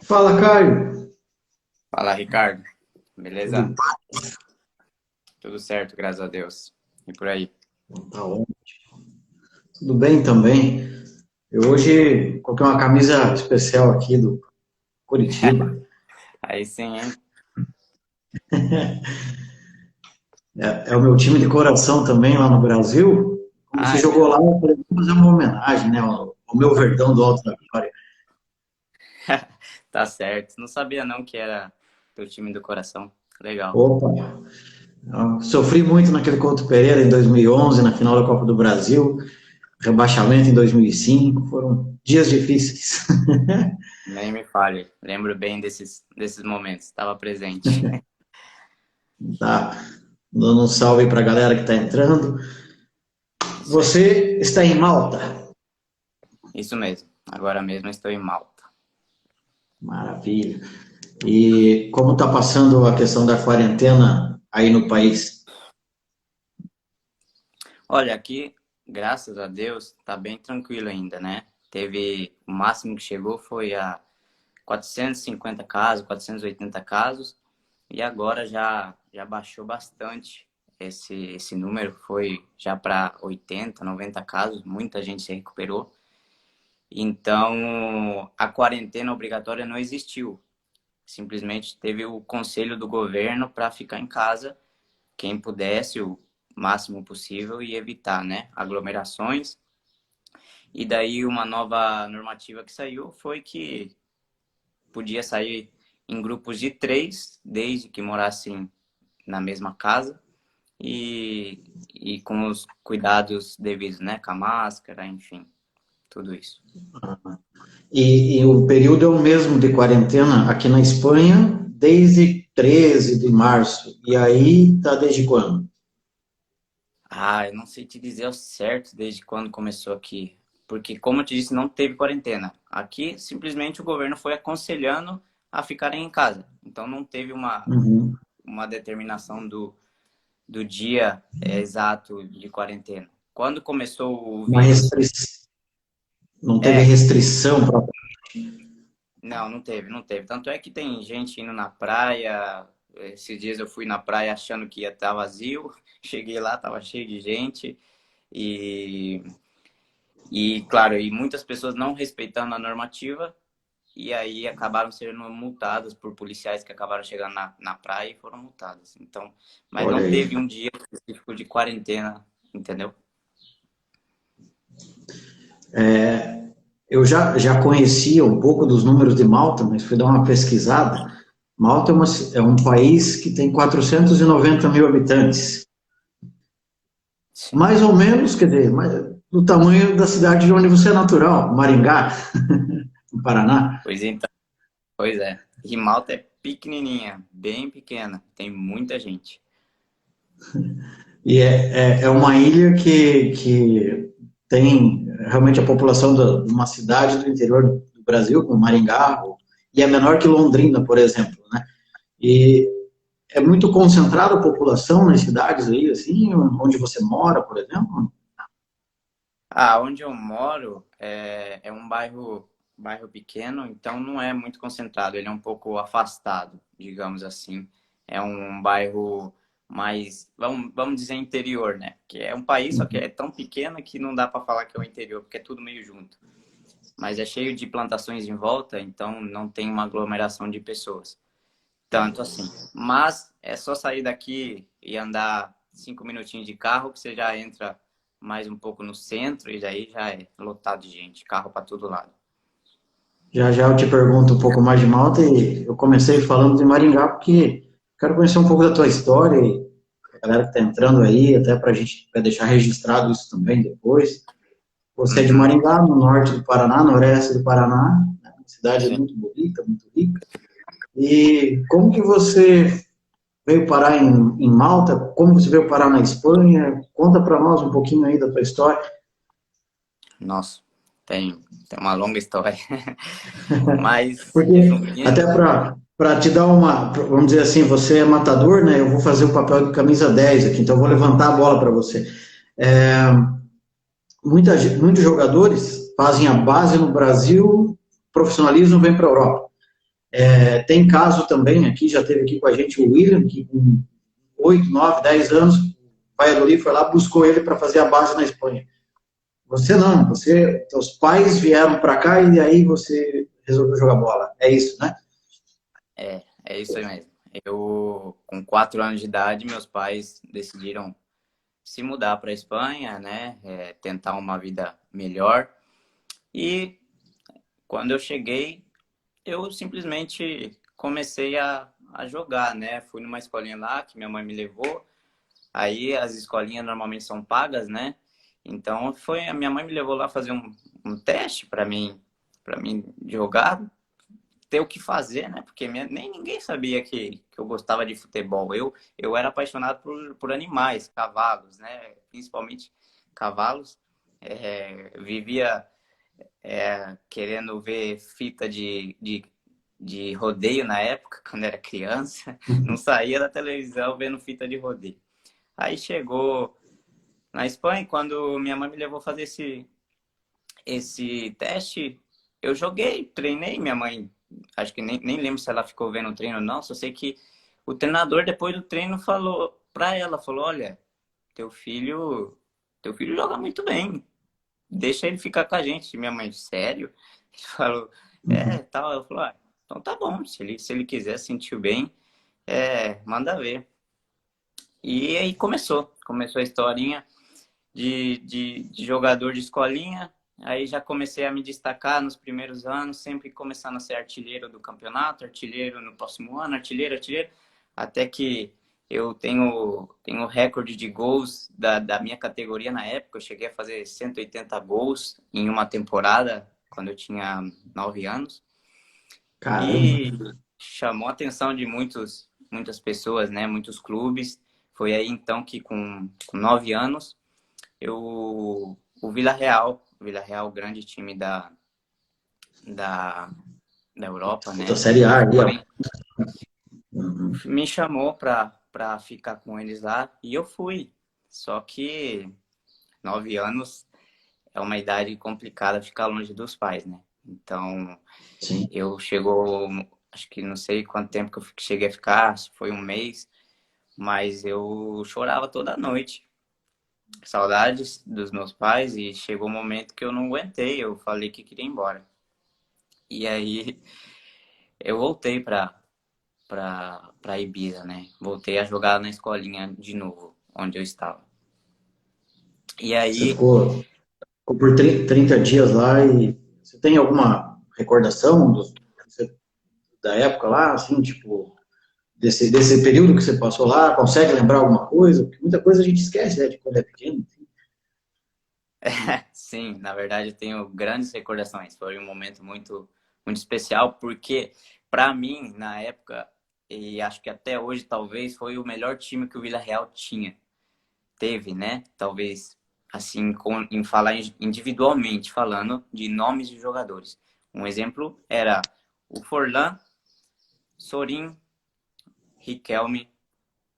Fala, Caio. Fala, Ricardo. Tudo Beleza? Tudo certo, graças a Deus. E por aí? bom? Tá bom. Tudo bem também. Eu hoje coloquei uma camisa especial aqui do Curitiba. Aí sim, hein? É o meu time de coração também lá no Brasil. Como você Ah, é jogou lá, mesmo? eu falei, vou fazer uma homenagem, né, ao meu Verdão do Alto da Glória. Tá certo. Não sabia não que era teu time do coração. Legal. Opa, eu sofri muito naquele Couto Pereira em 2011, na final da Copa do Brasil, rebaixamento em 2005, foram dias difíceis. Nem me fale. Lembro bem desses momentos. Estava presente. Tá? Dando um salve aí pra galera que tá entrando. Isso aí. Você está em Malta. Isso mesmo. Agora mesmo estou em Malta. Maravilha. E como está passando a questão da quarentena aí no país? Olha, aqui, graças a Deus, tá bem tranquilo ainda, né? Teve, o máximo que chegou foi a 450 casos, 480 casos, e agora já baixou bastante esse número, foi já para 80, 90 casos, muita gente se recuperou. Então, a quarentena obrigatória não existiu. Simplesmente teve o conselho do governo para ficar em casa, quem pudesse, o máximo possível, e evitar, né, aglomerações. E daí uma nova normativa que saiu foi que podia sair em grupos de três, desde que morassem na mesma casa e com os cuidados devidos, né? Com a máscara, enfim, tudo isso. E o período é o mesmo de quarentena aqui na Espanha, desde 13 de março. E aí tá desde quando? Ah, eu não sei te dizer ao certo desde quando começou aqui, porque como eu te disse, não teve quarentena. Aqui, simplesmente o governo foi aconselhando a ficarem em casa. Então não teve Uhum. uma determinação do dia exato de quarentena. Quando começou o Uma vírus, restrição, não teve é, restrição para. não teve. Tanto é que tem gente indo na praia. Esses dias eu fui na praia achando que ia estar vazio. Cheguei lá, estava cheio de gente. E, claro, e muitas pessoas não respeitando a normativa. E aí acabaram sendo multadas por policiais que acabaram chegando na praia e foram multadas. Então, mas Olha não aí. teve um dia específico de quarentena, entendeu? Eu já conhecia um pouco dos números de Malta, mas fui dar uma pesquisada. Malta é um país que tem 490 mil habitantes. Sim. Mais ou menos, quer dizer, do tamanho da cidade de onde você é natural, Maringá, no Paraná. Pois então. Pois é. E Malta é pequenininha, bem pequena. Tem muita gente. E é uma ilha que tem realmente a população de uma cidade do interior do Brasil, como Maringá, e é menor que Londrina, por exemplo, né? E é muito concentrada a população nas cidades aí, assim, onde você mora, por exemplo? Ah, onde eu moro é um bairro pequeno, então não é muito concentrado. Ele é um pouco afastado, digamos assim. É um bairro mais, vamos dizer, interior, né? Que é um país, só que é tão pequeno que não dá para falar que é o interior, porque é tudo meio junto. Mas é cheio de plantações em volta, então não tem uma aglomeração de pessoas. Tanto assim. Mas é só sair daqui e andar 5 minutinhos de carro que você já entra mais um pouco no centro e daí já é lotado de gente, carro para todo lado. Já já eu te pergunto um pouco mais de Malta e eu comecei falando de Maringá porque quero conhecer um pouco da tua história e a galera que está entrando aí, até para a gente vai deixar registrado isso também depois. Você é de Uhum, Maringá, no norte do Paraná, noroeste do Paraná, né? Uma cidade sim. muito bonita, muito rica. E como que você veio parar em Malta? Como você veio parar na Espanha? Conta para nós um pouquinho aí da tua história. Nossa, tem uma longa história. Mas, Porque até resumindo, para te dar uma, vamos dizer assim, você é matador, né? Eu vou fazer o papel de camisa 10 aqui, então eu vou levantar a bola para você. É, muitos jogadores fazem a base no Brasil, profissionalismo vem para a Europa. Tem caso também aqui, já teve aqui com a gente o William, que com 8, 9, 10 anos, o Valladolid foi lá, buscou ele para fazer a base na Espanha. Você não, seus pais vieram para cá e aí você resolveu jogar bola. É isso, né? É isso aí mesmo. Eu, com 4 anos de idade, meus pais decidiram se mudar para a Espanha, né? Tentar uma vida melhor. E quando eu cheguei, eu simplesmente comecei a jogar, né? Fui numa escolinha lá que minha mãe me levou. Aí as escolinhas normalmente são pagas, né? Então a minha mãe me levou lá fazer um teste para mim jogar, ter o que fazer, né? Porque nem ninguém sabia que eu gostava de futebol. Eu era apaixonado por animais, cavalos, né? Principalmente cavalos. Vivia querendo ver fita de rodeio na época, quando era criança. Não saía da televisão vendo fita de rodeio. Aí chegou na Espanha, quando minha mãe me levou fazer esse teste, eu joguei, treinei. Minha mãe, acho que nem lembro se ela ficou vendo o treino ou não, só sei que o treinador, depois do treino, falou pra ela, falou, olha, teu filho joga muito bem, deixa ele ficar com a gente. Minha mãe, sério? Ele falou, tal. Ela falou, então tá bom, se ele quiser, sentiu bem, manda ver. E aí começou a historinha de jogador de escolinha. Aí já comecei a me destacar nos primeiros anos, sempre começando a ser artilheiro do campeonato, artilheiro no próximo ano, artilheiro, até que eu tenho recorde de gols da minha categoria na época. Eu cheguei a fazer 180 gols em uma temporada, quando eu tinha 9 anos. Caramba. E chamou a atenção de muitas pessoas, né? Muitos clubes. Foi aí então que com 9 anos o Vila Real, grande time da, da Europa, Da né? Série A aí, ó. Uhum. Me chamou para ficar com eles lá e eu fui. Só que 9 anos é uma idade complicada ficar longe dos pais, né? Então Sim. acho que não sei quanto tempo que eu cheguei a ficar, se foi um mês, mas eu chorava toda noite. Saudades dos meus pais, e chegou um momento que eu não aguentei, eu falei que queria ir embora. E aí eu voltei para Ibiza, né? Voltei a jogar na escolinha de novo, onde eu estava. E Você aí, ficou por 30 dias lá e você tem alguma recordação da época lá, assim, tipo, desse período que você passou lá? Consegue lembrar alguma coisa? Porque muita coisa a gente esquece, né, de quando é pequeno. sim, na verdade eu tenho grandes recordações. Foi um momento muito, muito especial, porque para mim, na época, e acho que até hoje talvez, foi o melhor time que o Vila-Real teve, né? Talvez assim, em falar individualmente, falando de nomes de jogadores. Um exemplo era o Forlan, Sorin, Riquelme,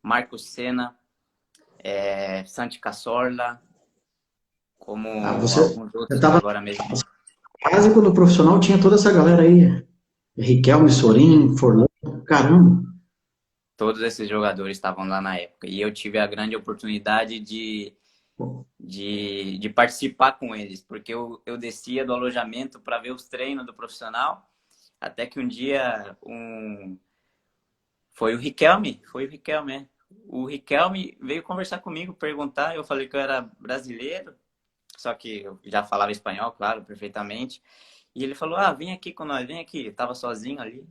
Marcos Senna, Santi Cazorla, como Você alguns outros que estava agora mesmo. quase quando o profissional tinha toda essa galera aí. Riquelme, Sorin, Forlan, caramba. Todos esses jogadores estavam lá na época. E eu tive a grande oportunidade de participar com eles, porque eu descia do alojamento para ver os treinos do profissional, até que um dia foi o Riquelme, é. O Riquelme veio conversar comigo, perguntar, eu falei que eu era brasileiro, só que eu já falava espanhol, claro, perfeitamente. E ele falou, vem aqui com nós, vem aqui. Eu tava sozinho ali,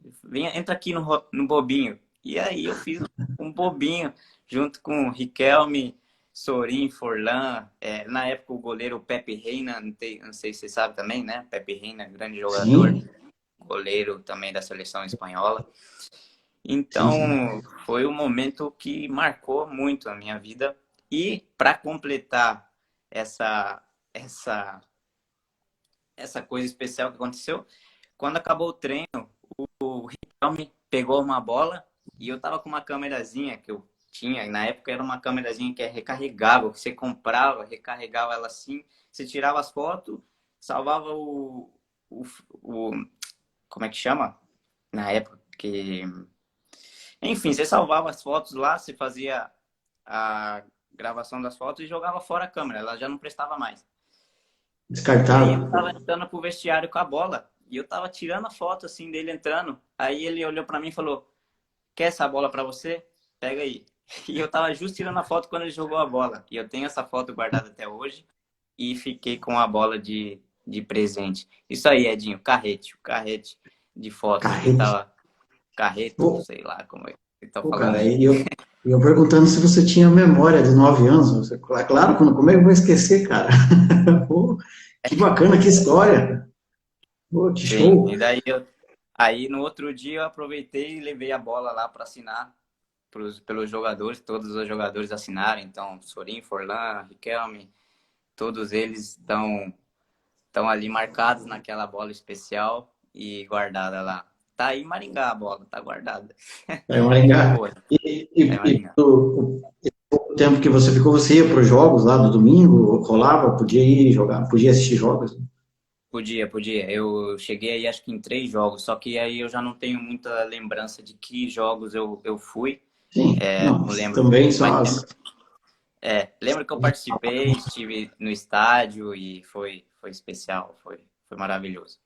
entra aqui no bobinho. E aí eu fiz um bobinho, junto com Riquelme, Sorin, Forlan, na época o goleiro Pepe Reina, não sei se você sabe também, né? Pepe Reina, grande jogador, Sim, goleiro também da seleção espanhola. sim, sim. Então, foi um momento que marcou muito a minha vida. E para completar essa, essa, essa coisa especial que aconteceu, quando acabou o treino, o Riquelme pegou uma bola e eu tava com uma câmerazinha que eu tinha, e na época era uma câmerazinha que é recarregável, que você comprava, recarregava ela assim, você tirava as fotos, salvava o como é que chama? Na época Que, enfim, você salvava as fotos lá, você fazia a gravação das fotos e jogava fora a câmera, ela já não prestava mais. E aí ele Descartável. tava entrando pro vestiário com a bola e eu tava tirando a foto assim dele entrando. Aí ele olhou para mim e falou: "Quer essa bola para você? Pega aí". E eu tava justo tirando a foto quando ele jogou a bola. E eu tenho essa foto guardada até hoje e fiquei com a bola de presente. Isso aí, Edinho, o carrete de fotos. Ele Carrete. tava carreto, Pô, sei lá como é que tá pô, falando cara, aí. e eu perguntando se você tinha memória de 9 anos. É claro, como é que eu vou esquecer, cara? Pô, que bacana, que história. Pô, que Sim, show. e daí aí no outro dia eu aproveitei e levei a bola lá para assinar pelos jogadores, todos os jogadores assinaram, então Sorin, Forlan, Riquelme, todos eles estão ali marcados naquela bola especial e guardada lá. Tá aí em Maringá a bola, tá guardada. Tá em Muito Maringá. boa, E, tá em e, e Maringá. o tempo que você ficou, você ia para os jogos lá do domingo? Rolava? Podia ir jogar? Podia assistir jogos? Podia. Eu cheguei aí acho que em 3 jogos, só que aí eu já não tenho muita lembrança de que jogos eu fui. Sim, não, Não lembro. também Mas só as. lembro que eu participei, estive no estádio e foi especial, foi maravilhoso.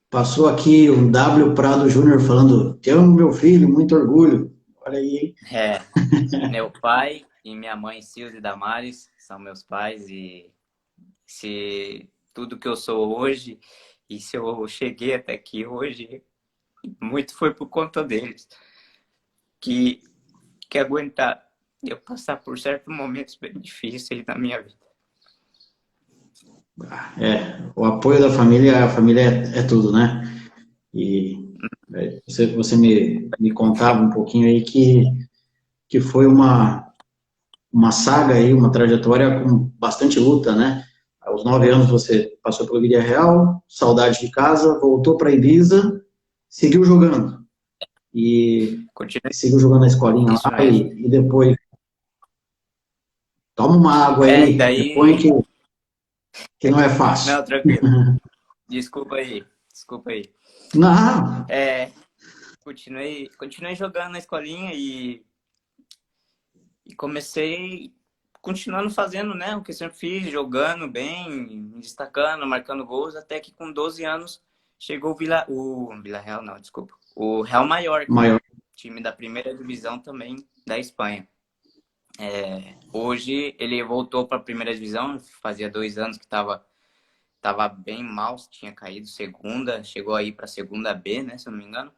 Passou aqui um W Prado Júnior falando: Te amo, meu filho, muito orgulho. Olha aí, hein? É, meu pai e minha mãe, Silvia e Damares, são meus pais e se tudo que eu sou hoje e se eu cheguei até aqui hoje, muito foi por conta deles, que, que aguentar eu passar por certos momentos bem difíceis na minha vida. O apoio da família, a família é tudo, né? E você me contava um pouquinho aí que foi uma saga aí, uma trajetória com bastante luta, né? Aos 9 anos você passou pelo Vídea Real, saudade de casa, voltou para Ibiza, seguiu jogando. E Continua seguiu jogando na escolinha isso lá mesmo. e depois toma uma água É, e aí, depois daí. que não é fácil. Não, tranquilo. Desculpa aí. Desculpa aí. Não, É, continuei jogando na escolinha e comecei continuando fazendo, né, o que eu sempre fiz, jogando bem, me destacando, marcando gols, até que com 12 anos chegou o Vila Real, não, desculpa, o Real Mallorca, maior. time da primeira divisão também da Espanha. Hoje ele voltou para a primeira divisão, fazia 2 anos que tava bem mal, tinha caído segunda, chegou aí para a segunda B, né, se eu não me engano.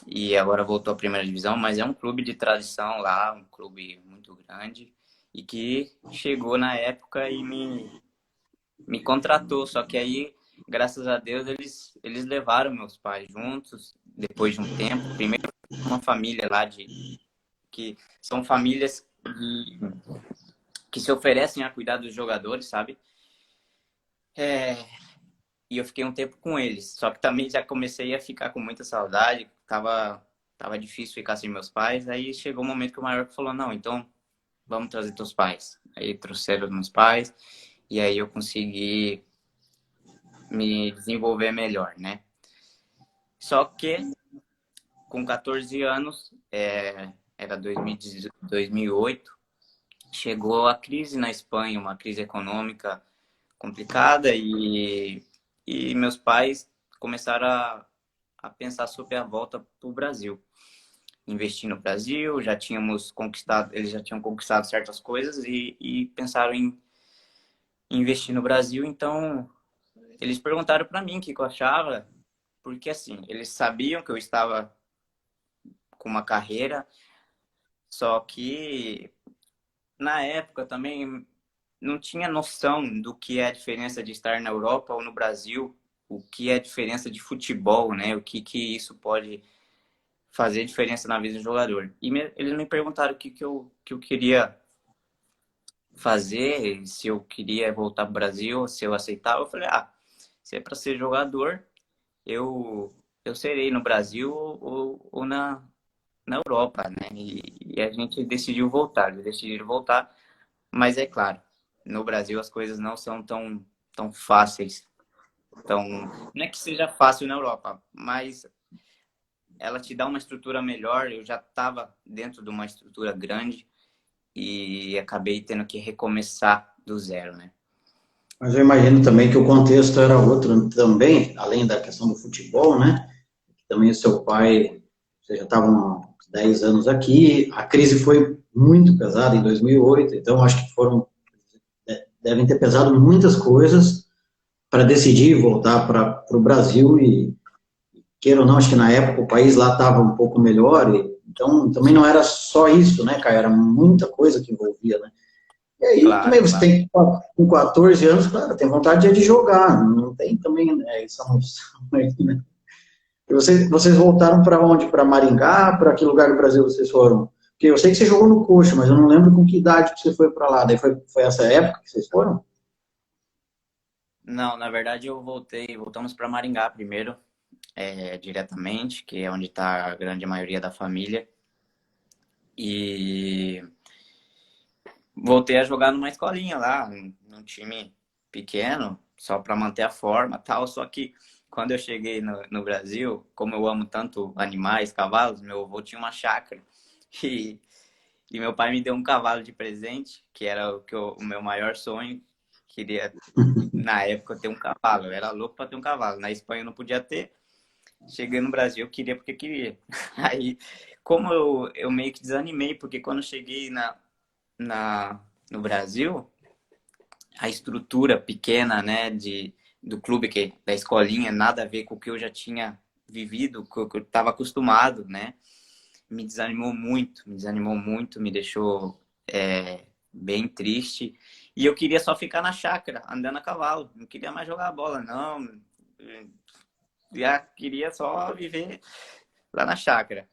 E agora voltou à primeira divisão, mas é um clube de tradição lá, um clube muito grande e que chegou na época e me contratou. Só que aí, graças a Deus, eles levaram meus pais juntos depois de um tempo. Primeiro, uma família lá que são famílias que se oferecem a cuidar dos jogadores, sabe? É, e eu fiquei um tempo com eles. Só que também já comecei a ficar com muita saudade. Tava difícil ficar sem meus pais. Aí chegou um momento que o Mallorca falou: não, então vamos trazer teus pais. Aí trouxeram meus pais. E aí eu consegui me desenvolver melhor, né? Só que com 14 anos, era 2008, chegou a crise na Espanha, uma crise econômica complicada e meus pais começaram a pensar sobre a volta para o Brasil. Investir no Brasil, já tínhamos conquistado, eles já tinham conquistado certas coisas e pensaram em investir no Brasil, então eles perguntaram para mim o que eu achava, porque assim, eles sabiam que eu estava com uma carreira, só que na época também não tinha noção do que é a diferença de estar na Europa ou no Brasil, o que é a diferença de futebol, né? O que isso pode fazer diferença na vida do jogador. E eles me perguntaram o que eu queria fazer, se eu queria voltar para o Brasil, se eu aceitava. Eu falei, se é para ser jogador, eu serei no Brasil ou na Europa, né? E a gente decidiu voltar, eles decidiram voltar, mas é claro, no Brasil as coisas não são tão fáceis. Não é que seja fácil na Europa, mas ela te dá uma estrutura melhor. Eu já estava dentro de uma estrutura grande e acabei tendo que recomeçar do zero, né? Mas eu imagino também que o contexto era outro também, além da questão do futebol, né? Também o seu pai, você já estava há uns 10 anos aqui, a crise foi muito pesada em 2008, então acho que devem ter pesado muitas coisas para decidir voltar para o Brasil e, queira ou não, acho que na época o país lá estava um pouco melhor, então também não era só isso, né, cara, era muita coisa que envolvia, né. E aí também Claro, você claro. tem, com 14 anos, claro, tem vontade de jogar, não tem também essa noção aí, né. E vocês voltaram para onde? Para Maringá? Para que lugar do Brasil vocês foram? Porque eu sei que você jogou no Coxa, mas eu não lembro com que idade que você foi para lá. Daí foi essa época que vocês foram? Não, na verdade voltamos para Maringá primeiro, diretamente, que é onde está a grande maioria da família. E voltei a jogar numa escolinha lá, num time pequeno, só para manter a forma e tal. Só que quando eu cheguei no Brasil, como eu amo tanto animais, cavalos, meu avô tinha uma chácara. E, e meu pai me deu um cavalo de presente, que era o meu maior sonho. Queria, na época, ter um cavalo. Eu era louco para ter um cavalo. Na Espanha eu não podia ter. Cheguei no Brasil, eu queria porque queria. Aí, como eu meio que desanimei, porque quando eu cheguei no Brasil, a estrutura pequena, né, do clube, da escolinha, nada a ver com o que eu já tinha vivido, com o que eu estava acostumado, né, me desanimou muito, me deixou bem triste. E eu queria só ficar na chácara, andando a cavalo, não queria mais jogar bola, não. Já queria só viver lá na chácara.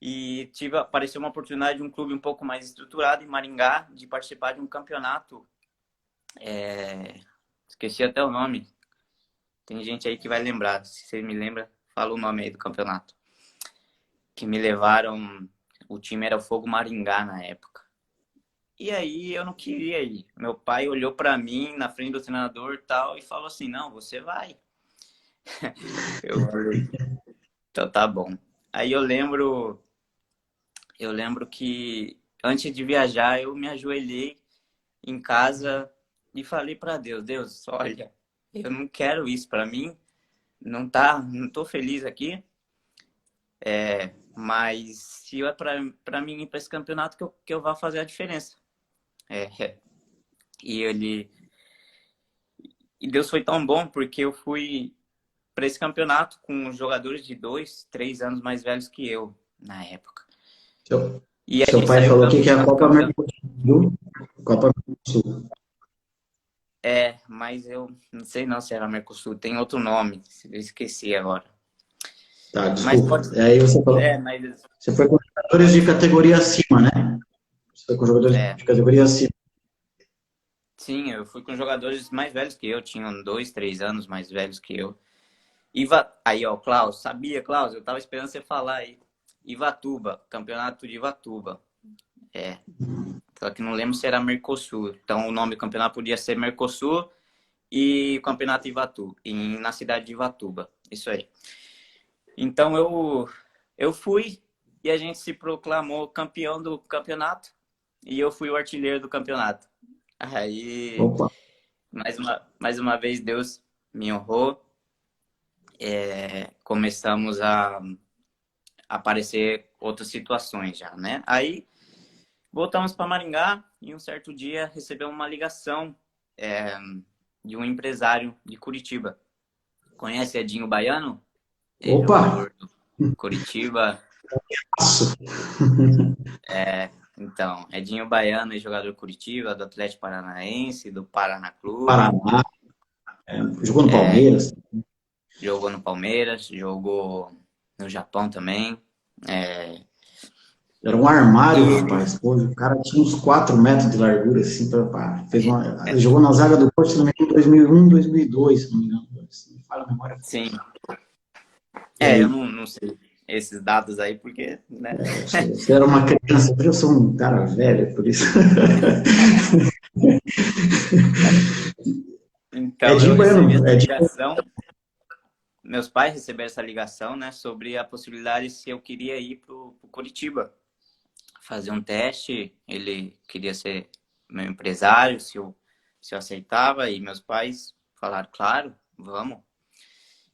E apareceu uma oportunidade de um clube um pouco mais estruturado em Maringá, de participar de um campeonato. Esqueci até o nome. Tem gente aí que vai lembrar. Se você me lembra, fala o nome aí do campeonato. Que me levaram. O time era o Fogo Maringá na época. E aí eu não queria ir. Meu pai olhou para mim na frente do treinador e tal e falou assim: não, você vai. Eu falei, então tá bom. Aí eu lembro que antes de viajar eu me ajoelhei em casa e falei para Deus, olha, eu não quero isso para mim, não tô feliz aqui, mas se é para mim ir para esse campeonato que eu vá fazer a diferença. E Deus foi tão bom porque eu fui para esse campeonato com jogadores de 2, 3 anos mais velhos que eu na época. E a Seu gente pai saiu falou que é a campeão do Copa campeonato. Mercosul. Copa Mercosul. Mas eu não sei não se era Mercosul, tem outro nome, eu esqueci agora. Tá, Mas desculpa. pode. Aí você falou. Mas Você foi com jogadores de categoria acima, né? Você foi com jogadores de categoria acima. Sim, eu fui com jogadores mais velhos que eu, tinham 2, 3 anos mais velhos que eu. Aí, ó, Klaus, Klaus? Eu tava esperando você falar aí. Ivatuba, campeonato de Ivatuba. Só que não lembro se era Mercosul. Então o nome do campeonato podia ser Mercosul e o campeonato Ivatu, na cidade de Ivatuba. Isso aí. Então eu fui e a gente se proclamou campeão do campeonato e eu fui o artilheiro do campeonato. Aí, Opa. mais uma vez, Deus me honrou. Começamos a aparecer outras situações já, né? Aí voltamos para Maringá e um certo dia recebemos uma ligação de um empresário de Curitiba. Conhece Edinho Baiano? Opa! Jogador do Curitiba. Então, Edinho Baiano é jogador do Curitiba, do Atlético Paranaense, do Paraná Clube. Paraná. Jogou no Palmeiras. Jogou no Palmeiras, jogou no Japão também. Era um armário, rapaz. Pô, o cara tinha uns 4 metros de largura, assim, ele jogou na zaga do Porto, se não me engano, em 2001, 2002, se não me engano. Se não me falha a memória. Sim. Eu não sei esses dados aí, porque, né? Você era uma criança, eu sou um cara velho, por isso. Então, eu recebi essa ligação. meus pais receberam essa ligação, né, sobre a possibilidade se eu queria ir pro Curitiba fazer um teste. Ele queria ser meu empresário, se eu aceitava, e meus pais falaram, claro, vamos.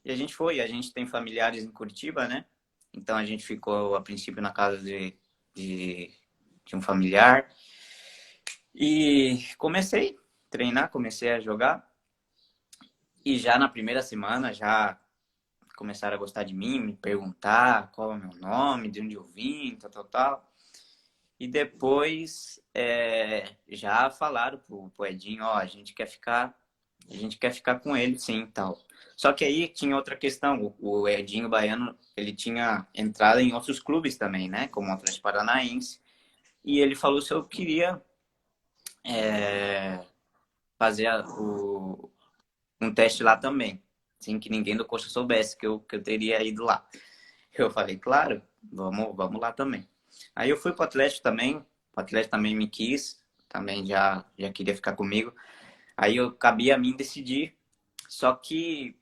E a gente foi. A gente tem familiares em Curitiba, né? Então a gente ficou a princípio na casa de um familiar e comecei a treinar, comecei a jogar. E já na primeira semana já começaram a gostar de mim, me perguntar qual é o meu nome, de onde eu vim, tal, tal, tal. E depois já falaram pro Edinho, ó, a gente quer ficar com ele, sim, tal. Só que aí tinha outra questão, o Edinho Baiano, ele tinha entrado em outros clubes também, né, como o Atlético Paranaense, e ele falou se eu queria fazer um teste lá também, sem que ninguém do Coxa soubesse que eu teria ido lá. Eu falei, claro, vamos lá também. Aí eu fui pro Atlético também, o Atlético também me quis, também já queria ficar comigo. Aí cabia a mim decidir, só que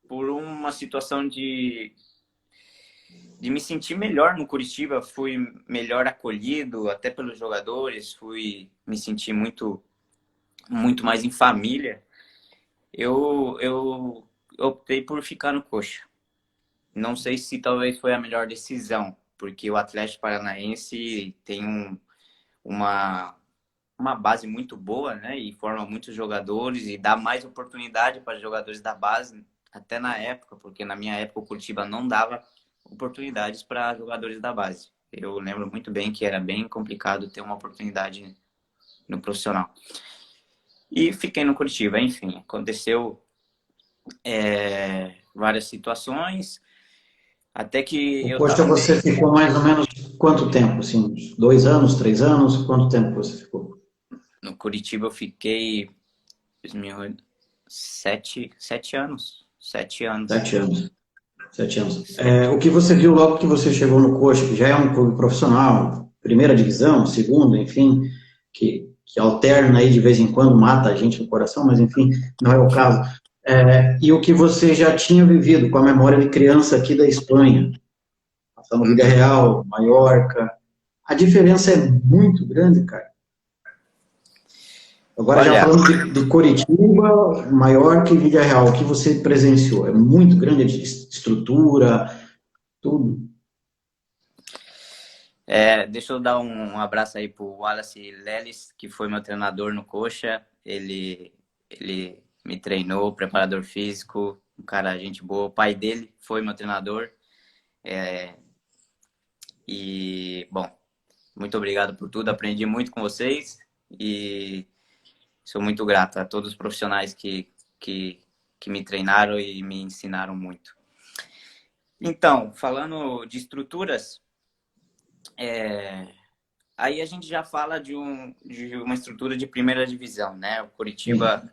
por uma situação de me sentir melhor no Curitiba, fui melhor acolhido, até pelos jogadores, fui me sentir muito mais em família. Eu optei por ficar no Coxa. Não sei se talvez foi a melhor decisão, porque o Atlético Paranaense tem uma base muito boa, né? E forma muitos jogadores e dá mais oportunidade para jogadores da base, até na época, porque na minha época o Curitiba não dava oportunidades para jogadores da base. Eu lembro muito bem que era bem complicado ter uma oportunidade no profissional. E fiquei no Curitiba, enfim, aconteceu várias situações, até que O eu Coxa tava você bem. ficou mais ou menos quanto tempo? Assim, 2 anos, 3 anos? Quanto tempo você ficou? No Curitiba eu fiquei 7 anos. 7 anos. 7 anos. 7 anos. O 7. que você viu logo que você chegou no Coxa, que já é um clube profissional, primeira divisão, segunda, enfim, que alterna aí de vez em quando, mata a gente no coração, mas enfim, não é o caso. E o que você já tinha vivido com a memória de criança aqui da Espanha, passando Vila Uhum. Real, Maiorca, a diferença é muito grande, cara. Agora, já Olha, falando de Coritiba, Maiorca e Vila Real, o que você presenciou? É muito grande a estrutura, tudo. deixa eu dar um abraço aí pro Wallace Lelis, que foi meu treinador no Coxa. Ele me treinou, preparador físico, um cara, gente boa. O pai dele foi meu treinador. E, bom, muito obrigado por tudo. Aprendi muito com vocês e sou muito grato a todos os profissionais que me treinaram e me ensinaram muito. Então, falando de estruturas, aí a gente já fala de uma estrutura de primeira divisão, né? O Curitiba Sim.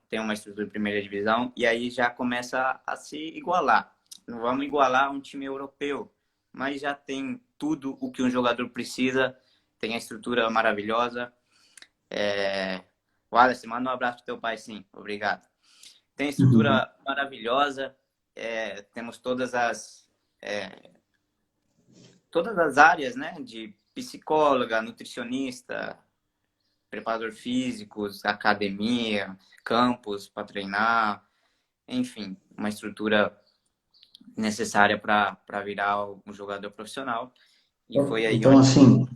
tem uma estrutura de primeira divisão e aí já começa a se igualar. Não vamos igualar um time europeu, mas já tem tudo o que um jogador precisa, tem a estrutura maravilhosa. Wallace, manda um abraço pro teu pai, sim. Obrigado. Tem Uhum. estrutura maravilhosa, temos todas as áreas, né? De psicóloga, nutricionista, preparador físico, academia, campus para treinar, enfim, uma estrutura necessária para virar um jogador profissional. E foi aí Então, onde... assim,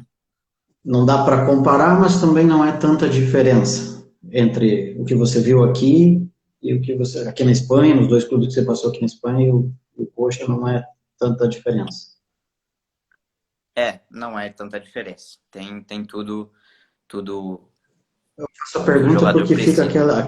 não dá para comparar, mas também não é tanta diferença entre o que você viu aqui e o que você aqui na Espanha, nos dois clubes que você passou aqui na Espanha, e o Coxa não é tanta diferença. não é tanta diferença. Tem tudo Essa que o pergunta jogador porque fica precisa.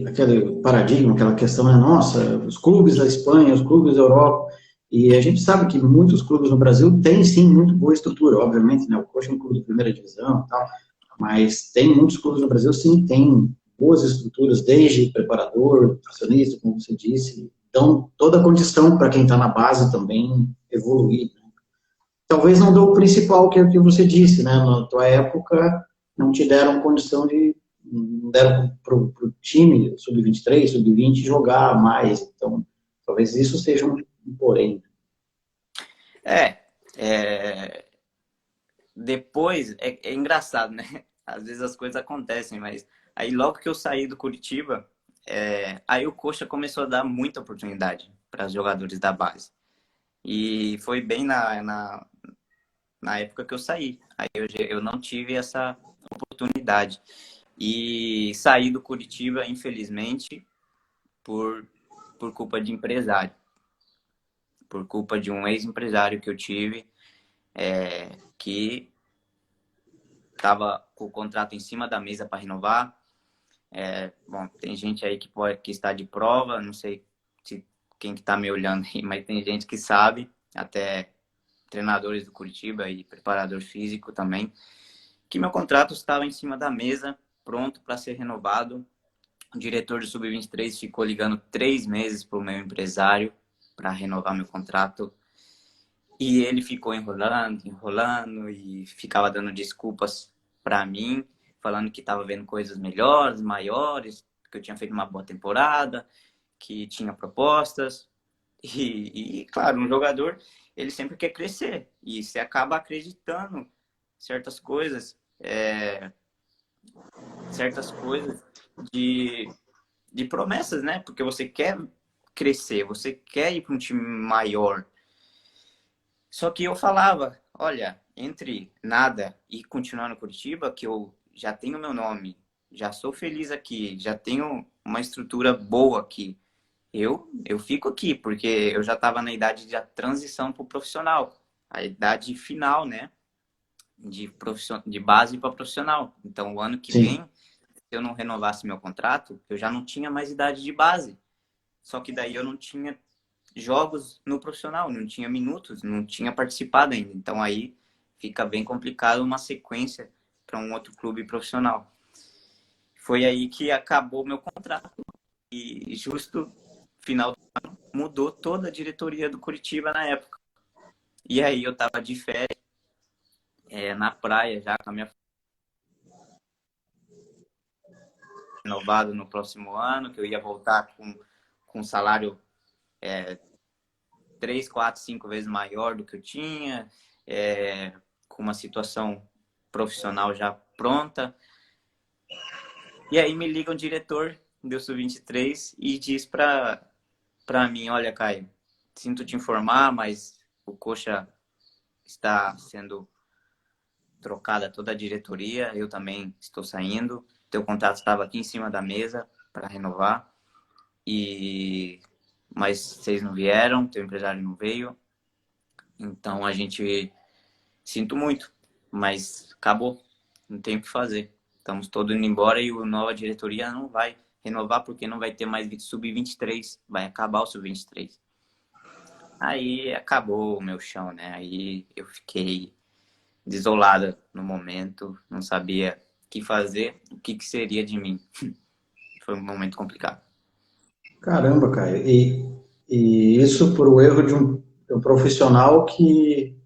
aquele paradigma, aquela questão, né? Nossa, os clubes da Espanha, os clubes da Europa, e a gente sabe que muitos clubes no Brasil têm, sim, muito boa estrutura, obviamente, né? O Coxa é um clube de primeira divisão e tal, mas tem muitos clubes no Brasil, sim, tem boas estruturas, desde preparador, nutricionista, como você disse, então toda a condição para quem está na base também evoluir, né? Talvez não dê o principal, que é o que você disse, né? Na tua época, não te deram condição não deram para o time sub-23, sub-20 jogar mais. Então, talvez isso seja um porém. É, é, depois, é engraçado, né? Às vezes as coisas acontecem, mas aí logo que eu saí do Curitiba, aí o Coxa começou a dar muita oportunidade para os jogadores da base. E foi bem na época que eu saí. Aí eu não tive essa oportunidade. E saí do Curitiba, infelizmente, por, por culpa de empresário. Por culpa de um ex-empresário que eu tive, que estava com o contrato em cima da mesa para renovar. Bom, tem gente aí que está de prova, não sei quem que está me olhando aí, mas tem gente que sabe, até treinadores do Curitiba e preparador físico também, que meu contrato estava em cima da mesa, pronto para ser renovado. O diretor do Sub-23 ficou ligando 3 meses para o meu empresário para renovar meu contrato. E ele ficou enrolando e ficava dando desculpas para mim, falando que estava vendo coisas melhores, maiores, que eu tinha feito uma boa temporada, que tinha propostas. Claro, um jogador, ele sempre quer crescer. E você acaba acreditando certas coisas, de, de promessas, né? Porque você quer crescer, você quer ir para um time maior. Só que eu falava, olha, entre nada e continuar no Curitiba, que eu já tenho meu nome, já sou feliz aqui, já tenho uma estrutura boa aqui, eu fico aqui, porque eu já estava na idade de transição para o profissional, a idade final, né? De base para profissional. Então, o ano que Sim. vem, se eu não renovasse meu contrato, eu já não tinha mais idade de base. Só que daí eu não tinha jogos no profissional, não tinha minutos, não tinha participado ainda. Então aí fica bem complicado uma sequência para um outro clube profissional. Foi aí que acabou meu contrato e justo final do ano mudou toda a diretoria do Curitiba na época. E aí eu tava de férias na praia já com a minha renovado no próximo ano, que eu ia voltar com um salário 3, 4, 5 vezes maior do que eu tinha, com uma situação profissional já pronta. E aí me liga um diretor do Sub-23 e diz para mim, olha, Caio, sinto te informar, mas o Coxa está sendo trocada toda a diretoria, eu também estou saindo, teu contrato estava aqui em cima da mesa para renovar, mas vocês não vieram, teu empresário não veio, então a gente sinto muito, mas acabou, não tem o que fazer. Estamos todos indo embora e a nova diretoria não vai renovar porque não vai ter mais sub-23, vai acabar o sub-23. Aí acabou o meu chão, né? Aí eu fiquei desolada no momento, não sabia o que fazer, o que seria de mim. Foi um momento complicado. Caramba, cara. E isso por o erro de um profissional que,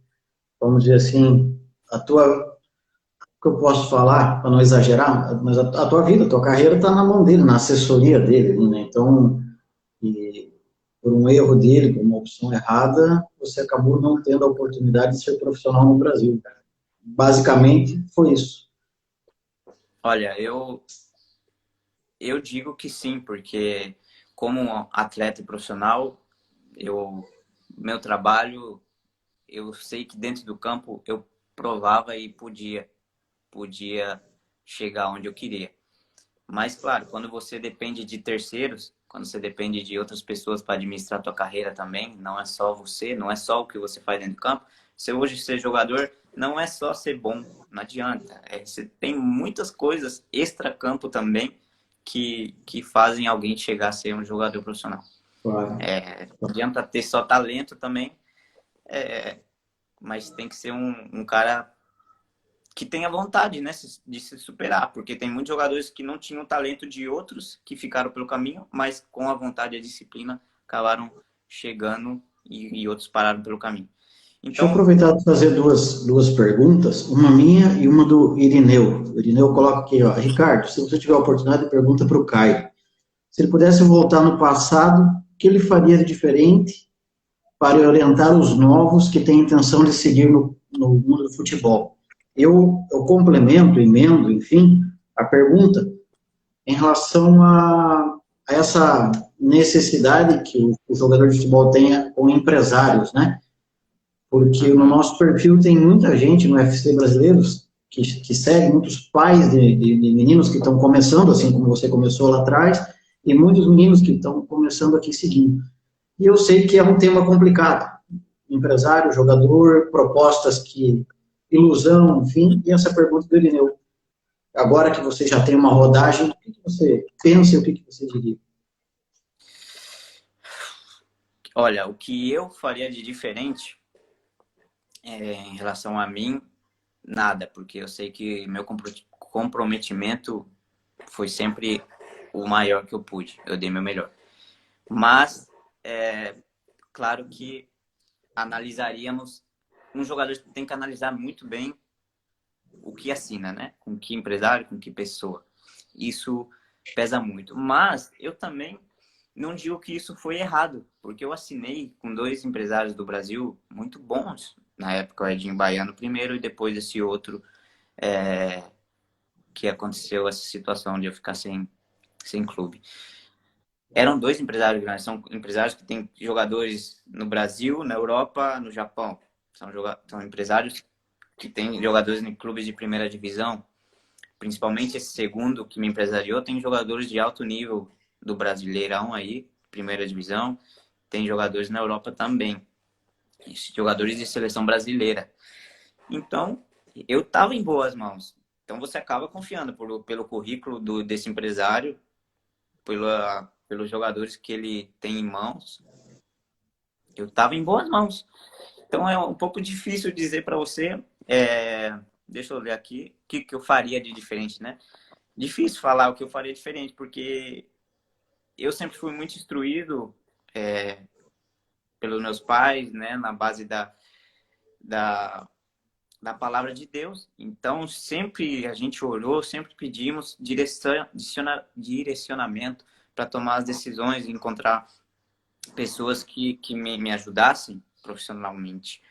vamos dizer assim, a tua, o que eu posso falar, para não exagerar, mas a tua vida, a tua carreira está na mão dele, na assessoria dele, né? Então, e por um erro dele, por uma opção errada, você acabou não tendo a oportunidade de ser profissional no Brasil, cara. Basicamente, foi isso. Olha, eu digo que sim, porque como um atleta e profissional, meu trabalho, eu sei que dentro do campo eu provava e podia chegar onde eu queria. Mas, claro, quando você depende de terceiros, quando você depende de outras pessoas para administrar a tua carreira também, não é só você, não é só o que você faz dentro do campo. Você hoje ser jogador não é só ser bom, não adianta. Você tem muitas coisas extra-campo também que fazem alguém chegar a ser um jogador profissional. Claro. Não adianta ter só talento também, mas tem que ser um cara que tenha vontade, né, de se superar, porque tem muitos jogadores que não tinham talento de outros que ficaram pelo caminho, mas com a vontade e a disciplina acabaram chegando e outros pararam pelo caminho. Deixa eu Então, aproveitar para fazer duas perguntas, uma minha e uma do Irineu. O Irineu coloca aqui, ó, Ricardo, se você tiver a oportunidade, pergunta para o Caio. Se ele pudesse voltar no passado, o que ele faria de diferente para orientar os novos que têm intenção de seguir no mundo do futebol? Eu complemento, emendo, enfim, a pergunta em relação a essa necessidade que o jogador de futebol tenha com empresários, né? Porque no uhum, nosso perfil tem muita gente no UFC brasileiros que segue, muitos pais de meninos que estão começando, assim como você começou lá atrás, e muitos meninos que estão começando aqui seguindo. E eu sei que é um tema complicado. Empresário, jogador, propostas que ilusão, enfim, e essa pergunta do Irineu. Agora que você já tem uma rodagem, o que você pensa e o que você diria? olha, o que eu faria de diferente em relação a mim, nada, porque eu sei que meu comprometimento foi sempre o maior que eu pude. Eu dei meu melhor. Mas, claro que analisaríamos. Um jogador tem que analisar muito bem o que assina, né? Com que empresário, com que pessoa. Isso pesa muito. Mas eu também não digo que isso foi errado, porque eu assinei com dois empresários do Brasil muito bons. Na época, o Edinho Baiano primeiro e depois esse outro que aconteceu essa situação de eu ficar sem clube. Eram dois empresários grandes, são empresários que têm jogadores no Brasil, na Europa, no Japão. São empresários que têm jogadores em clubes de primeira divisão. Principalmente esse segundo que me empresariou, tem jogadores de alto nível do Brasileirão aí, primeira divisão. Tem jogadores na Europa também, jogadores de seleção brasileira. Então, eu estava em boas mãos. Então, você acaba confiando pelo currículo desse empresário, pelos jogadores que ele tem em mãos. Eu estava em boas mãos. Então, é um pouco difícil dizer para você. Deixa eu ler aqui o que eu faria de diferente, né? Difícil falar o que eu faria diferente, porque eu sempre fui muito instruído pelos meus pais, né? Na base da, da palavra de Deus. Então, sempre a gente orou, sempre pedimos direcionamento para tomar as decisões e encontrar pessoas que me ajudassem profissionalmente.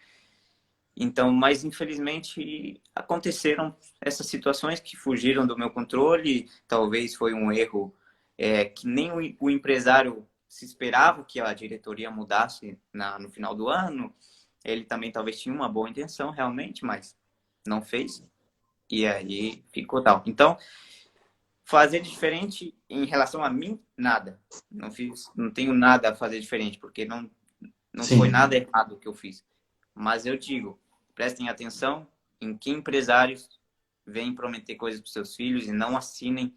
Então, mas infelizmente aconteceram essas situações que fugiram do meu controle. Talvez foi um erro que nem o empresário se esperava que a diretoria mudasse no final do ano. Ele também talvez tinha uma boa intenção realmente, mas não fez. E aí ficou tal. Então, fazer diferente em relação a mim, nada. Não tenho nada a fazer diferente, porque não foi Sim, nada errado o que eu fiz. Mas eu digo, prestem atenção em que empresários vêm prometer coisas para seus filhos e não assinem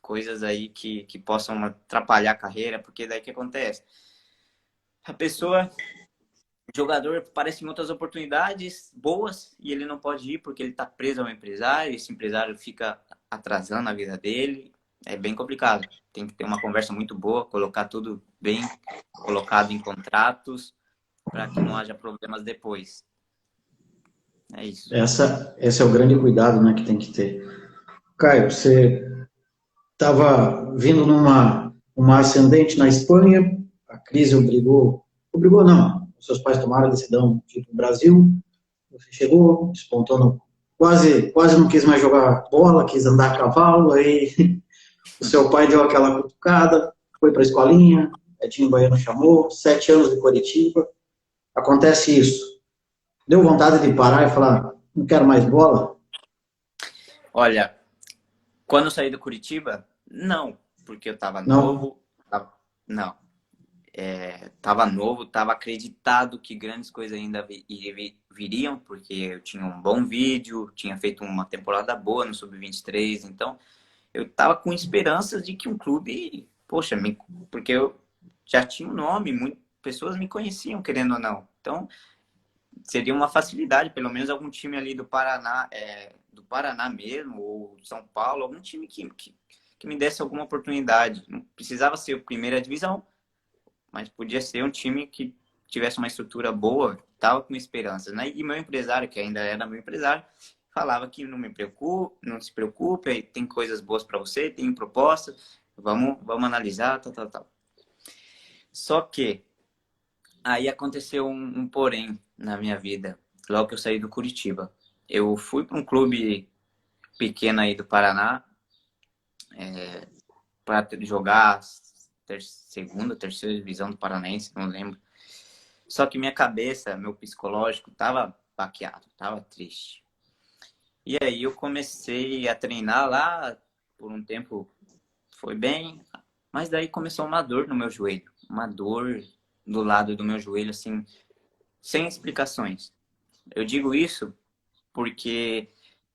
coisas aí que possam atrapalhar a carreira, porque daí que acontece? A pessoa, o jogador aparece em outras oportunidades boas e ele não pode ir porque ele está preso ao empresário, esse empresário fica atrasando a vida dele. É bem complicado. Tem que ter uma conversa muito boa, colocar tudo bem colocado em contratos para que não haja problemas depois. É isso. esse é o grande cuidado, né, que tem que ter. Caio, você estava vindo uma ascendente na Espanha, a crise obrigou não, os seus pais tomaram a decisão de ir para o Brasil, você chegou, despontou, quase não quis mais jogar bola, quis andar a cavalo, aí o seu pai deu aquela cutucada, foi para a escolinha, Edinho Baiano chamou, 7 anos de Curitiba, acontece isso. Deu vontade de parar e falar, não quero mais bola? Olha, quando eu saí do Curitiba, não, porque eu estava Não? novo, não, estava novo, estava acreditado que grandes coisas ainda viriam, porque eu tinha um bom vídeo, tinha feito uma temporada boa no Sub-23, então eu estava com esperanças de que um clube, poxa, porque eu já tinha um nome, pessoas me conheciam, querendo ou não. Então, seria uma facilidade, pelo menos algum time ali do Paraná mesmo, ou São Paulo, algum time que me desse alguma oportunidade. Não precisava ser a primeira divisão, mas podia ser um time tivesse uma estrutura boa, tava com esperanças, né? E meu empresário, que ainda era meu empresário, falava que não me preocupe, não se preocupe, tem coisas boas para você, tem propostas, vamos analisar, tal, tal, tal. Só que aí aconteceu um porém na minha vida, logo que eu saí do Curitiba. Eu fui para um clube pequeno aí do Paraná, para jogar segunda, terceira divisão do Paranaense, não lembro. Só que minha cabeça, meu psicológico, tava baqueado, tava triste. E aí eu comecei a treinar lá, por um tempo foi bem, mas daí começou uma dor no meu joelho, uma dor do lado do meu joelho, assim, sem explicações. Eu digo isso porque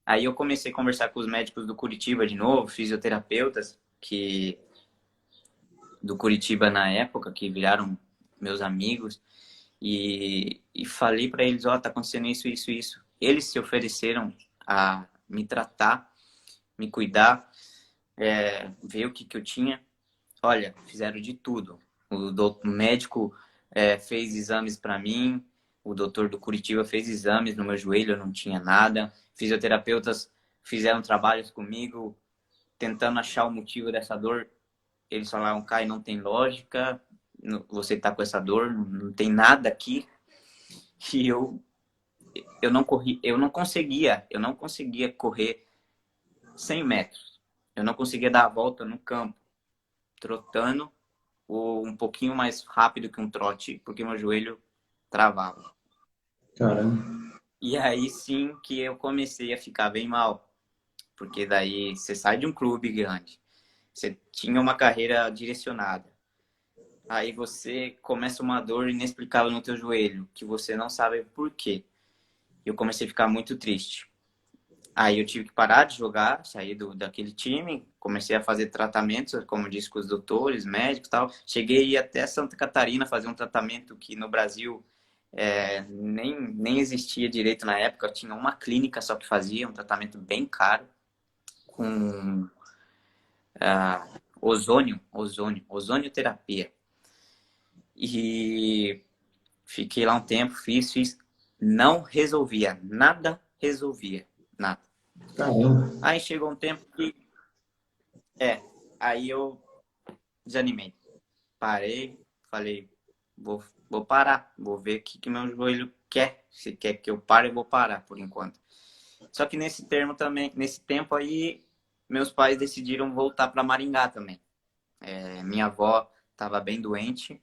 aí eu comecei a conversar com os médicos do Curitiba de novo, fisioterapeutas que do Curitiba na época, que viraram meus amigos, e falei para eles, ó, tá acontecendo isso, isso, isso. Eles se ofereceram a me tratar, me cuidar, ver o que eu tinha. Olha, fizeram de tudo. O médico fez exames para mim, o doutor do Curitiba fez exames no meu joelho, eu não tinha nada. Fisioterapeutas fizeram trabalhos comigo, tentando achar o motivo dessa dor. Eles falaram, Kai, não tem lógica, você tá com essa dor, não tem nada aqui. E eu não corri, eu não conseguia correr 100 metros. Eu não conseguia dar a volta no campo, trotando ou um pouquinho mais rápido que um trote, porque meu joelho travava. Caramba. E aí sim que eu comecei a ficar bem mal, porque daí você sai de um clube grande, você tinha uma carreira direcionada, aí você começa uma dor inexplicável no teu joelho, que você não sabe por quê. Eu comecei a ficar muito triste. Aí eu tive que parar de jogar, sair daquele time, comecei a fazer tratamentos, como disse, com os doutores, médicos e tal. Cheguei a ir até Santa Catarina fazer um tratamento que no Brasil nem existia direito na época. Tinha uma clínica só que fazia, um tratamento bem caro, com ozonioterapia. E fiquei lá um tempo, fiz, não resolvia, nada resolvia, nada. Caramba. Aí chegou um tempo que aí eu desanimei. Parei, falei, vou parar, vou ver o que meu joelho quer. Se quer que eu pare, eu vou parar por enquanto. Só que nesse tempo aí, meus pais decidiram voltar para Maringá também. Minha avó estava bem doente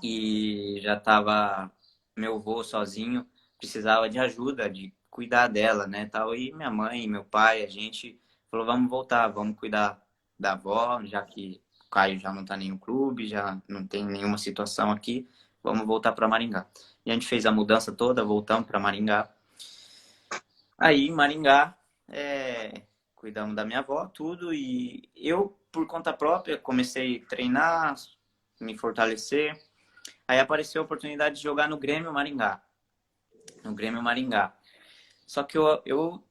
e já estava meu avô sozinho, precisava de ajuda, de cuidar dela, né, tal. E minha mãe, meu pai, a gente falou, vamos voltar, vamos cuidar da avó, já que o Caio já não está nem no clube, já não tem nenhuma situação aqui, vamos voltar para Maringá. E a gente fez a mudança toda, voltamos para Maringá. Aí, em Maringá, cuidamos da minha avó, tudo, e eu, por conta própria, comecei a treinar, me fortalecer. Aí apareceu a oportunidade de jogar no Grêmio Maringá. No Grêmio Maringá. Só que eu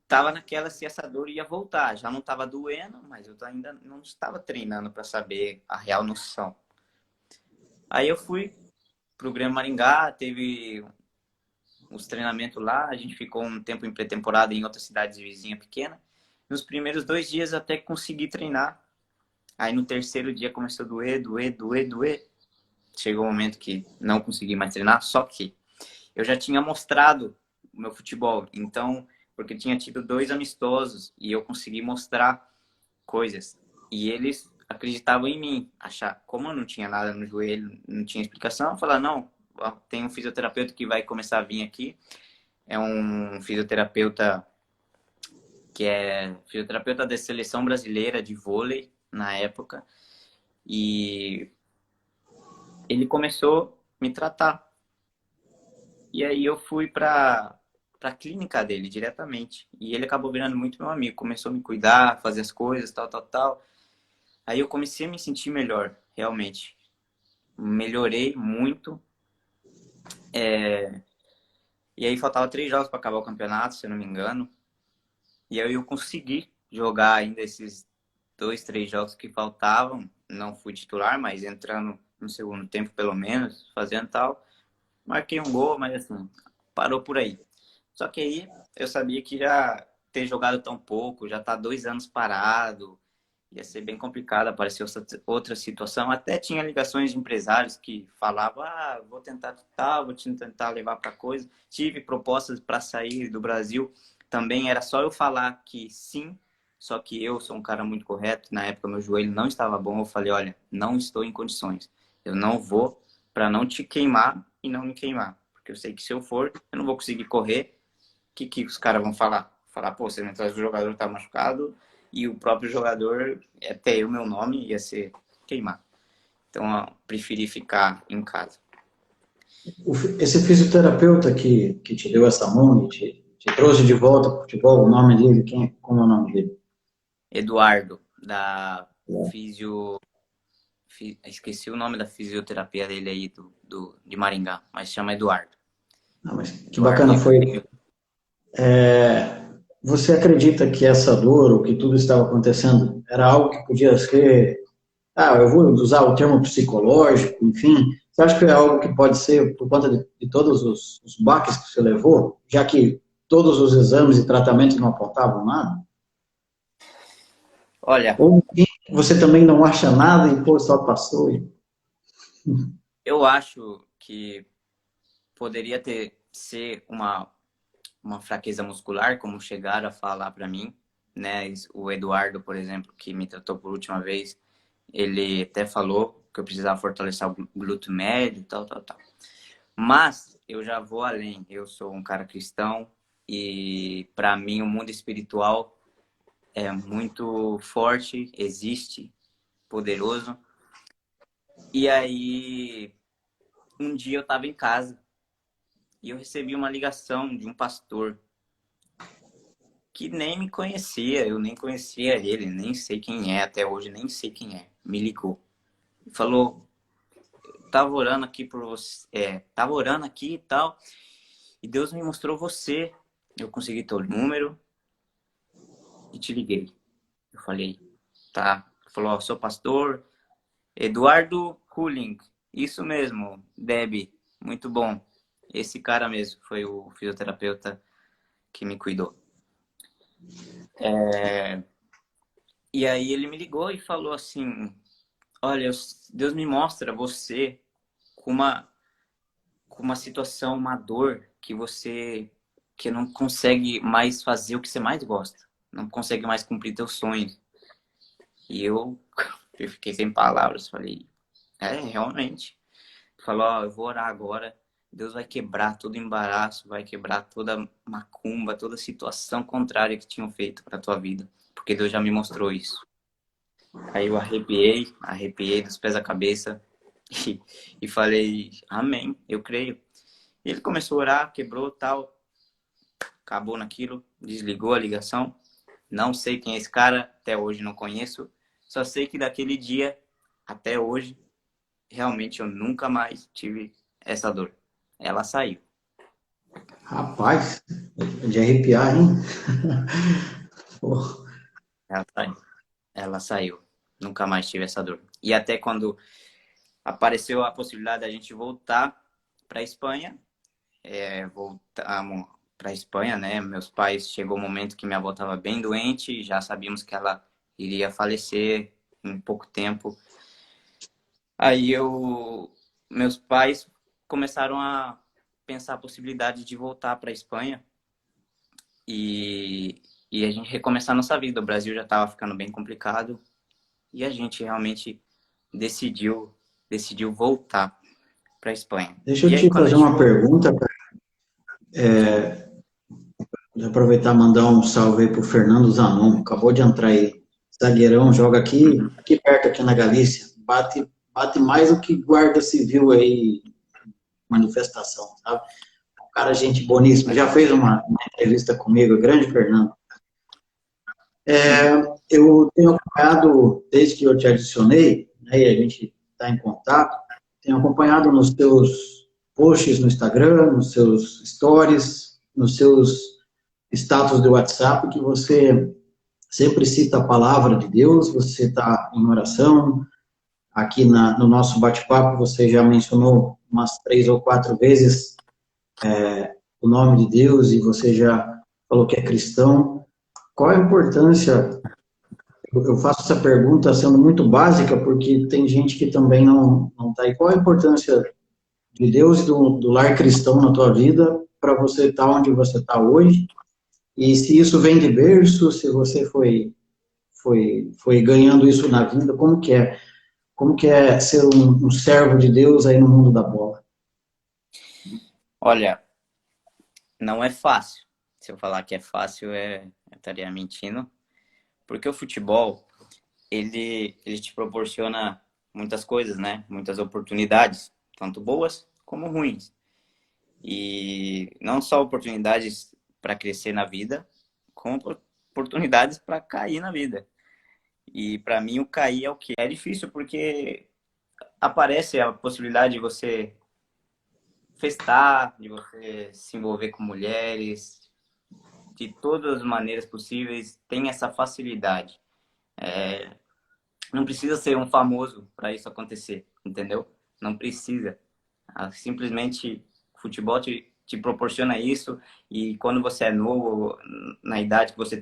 tava naquela se essa dor ia voltar. Já não tava doendo, mas eu ainda não estava treinando para saber a real noção. Aí eu fui pro Grêmio Maringá, teve os treinamentos lá, a gente ficou um tempo em pré-temporada em outra cidade vizinha pequena. Nos primeiros 2 dias até consegui treinar. Aí no terceiro dia começou a doer. Chegou um momento que não consegui mais treinar, só que eu já tinha mostrado o meu futebol. Então, porque tinha tido 2 amistosos e eu consegui mostrar coisas. E eles acreditavam em mim. Achar, como eu não tinha nada no joelho, não tinha explicação, falar, não, tem um fisioterapeuta que vai começar a vir aqui. É um fisioterapeuta que é fisioterapeuta da seleção brasileira de vôlei na época. E ele começou a me tratar. E aí eu fui para a clínica dele diretamente. E ele acabou virando muito meu amigo. Começou a me cuidar, fazer as coisas, tal, tal, tal. Aí eu comecei a me sentir melhor, realmente. Melhorei muito. E aí faltava 3 jogos para acabar o campeonato, se eu não me engano. E aí eu consegui jogar ainda esses 2, 3 jogos que faltavam. não fui titular, mas entrando no segundo tempo pelo menos, fazendo tal. Marquei um gol, mas assim, parou por aí. Só que aí eu sabia que já ter jogado tão pouco, já tá 2 anos parado, ia ser bem complicado aparecer outra situação. Até tinha ligações de empresários que falavam, vou tentar tal, vou tentar levar para coisa. Tive propostas para sair do Brasil. Também era só eu falar que sim, só que eu sou um cara muito correto. Na época meu joelho não estava bom. Eu falei, olha, não estou em condições. Eu não vou para não te queimar e não me queimar. Porque eu sei que se eu for, eu não vou conseguir correr. O que os caras vão falar? Falar, pô, você não traz o jogador, tá machucado, e o próprio jogador, até o meu nome, ia ser queimado. Então, eu preferi ficar em casa. Esse fisioterapeuta que te deu essa mão e te trouxe de volta para o futebol, o nome dele, como é o nome dele? Eduardo, da Fisio... Esqueci o nome da fisioterapia dele aí, de Maringá, mas chama Eduardo. Mas que Eduardo bacana foi. Você acredita que essa dor, o que tudo estava acontecendo, era algo que podia ser, eu vou usar o termo psicológico, enfim, você acha que é algo que pode ser por conta de todos os baques que você levou, já que todos os exames e tratamentos não apontavam nada? Olha, Ou você também não acha nada e, pô, só passou? eu acho que poderia ser uma fraqueza muscular, como chegaram a falar para mim, né? O Eduardo, por exemplo, que me tratou por última vez, ele até falou que eu precisava fortalecer o glúteo médio, tal, tal, tal. Mas eu já vou além. Eu sou um cara cristão e para mim o mundo espiritual é muito forte, existe, poderoso. E aí um dia eu estava em casa e eu recebi uma ligação de um pastor que nem me conhecia, eu nem conhecia ele, nem sei quem é, até hoje nem sei quem é. Me ligou. Falou, tava orando aqui por você, tava orando aqui e tal, e Deus me mostrou você. Eu consegui teu número e te liguei. Eu falei, tá. Ele falou, sou pastor Eduardo Huling. Isso mesmo, Deb, muito bom. Esse cara mesmo foi o fisioterapeuta que me cuidou. E aí ele me ligou e falou assim, olha, Deus me mostra você com uma situação, uma dor que não consegue mais fazer o que você mais gosta, não consegue mais cumprir teus sonhos. E eu fiquei sem palavras, falei, realmente. Ele falou, eu vou orar agora, Deus vai quebrar todo embaraço, vai quebrar toda macumba, toda situação contrária que tinham feito para tua vida, porque Deus já me mostrou isso. Aí eu arrepiei dos pés à cabeça e falei, amém, eu creio. E ele começou a orar, quebrou tal, acabou naquilo, desligou a ligação. Não sei quem é esse cara, até hoje não conheço. Só sei que daquele dia até hoje, realmente eu nunca mais tive essa dor. Ela saiu. Rapaz, de arrepiar, hein? Ela saiu. Ela saiu. Nunca mais tive essa dor. E até quando apareceu a possibilidade da gente voltar para a Espanha, voltamos para a Espanha, né? Meus pais, chegou o momento que minha avó estava bem doente, já sabíamos que ela iria falecer em pouco tempo. Aí meus pais começaram a pensar a possibilidade de voltar para a Espanha e a gente recomeçar a nossa vida. O Brasil já estava ficando bem complicado e a gente realmente decidiu voltar para a Espanha. Deixa eu E aí te quando a fazer gente uma pergunta, vou aproveitar e mandar um salve aí pro Fernando Zanon, acabou de entrar aí. Zagueirão, joga aqui perto, aqui na Galícia. Bate mais do que guarda civil aí, manifestação, sabe? Um cara, gente boníssima. Já fez uma entrevista comigo, grande Fernando. Eu tenho acompanhado, desde que eu te adicionei, né, e a gente está em contato, tenho acompanhado nos seus posts no Instagram, nos seus stories, nos seus status do WhatsApp, que você sempre cita a palavra de Deus, você está em oração, aqui no nosso bate-papo, você já mencionou umas 3 ou 4 vezes o nome de Deus e você já falou que é cristão. Qual a importância? Eu faço essa pergunta sendo muito básica, porque tem gente que também não está aí. Qual a importância de Deus e do lar cristão na tua vida para você estar onde você está hoje? E se isso vem de berço, se você foi ganhando isso na vida, como que é? Como que é ser um servo de Deus aí no mundo da bola? Olha, não é fácil. Se eu falar que é fácil, eu estaria mentindo. Porque o futebol, ele te proporciona muitas coisas, né? Muitas oportunidades, tanto boas como ruins. E não só oportunidades para crescer na vida, como oportunidades para cair na vida. E para mim o cair é o que é difícil porque aparece a possibilidade de você festar, de você se envolver com mulheres, de todas as maneiras possíveis, tem essa facilidade. Não precisa ser um famoso para isso acontecer, entendeu? Não precisa. Simplesmente o futebol te proporciona isso e quando você é novo, na idade que você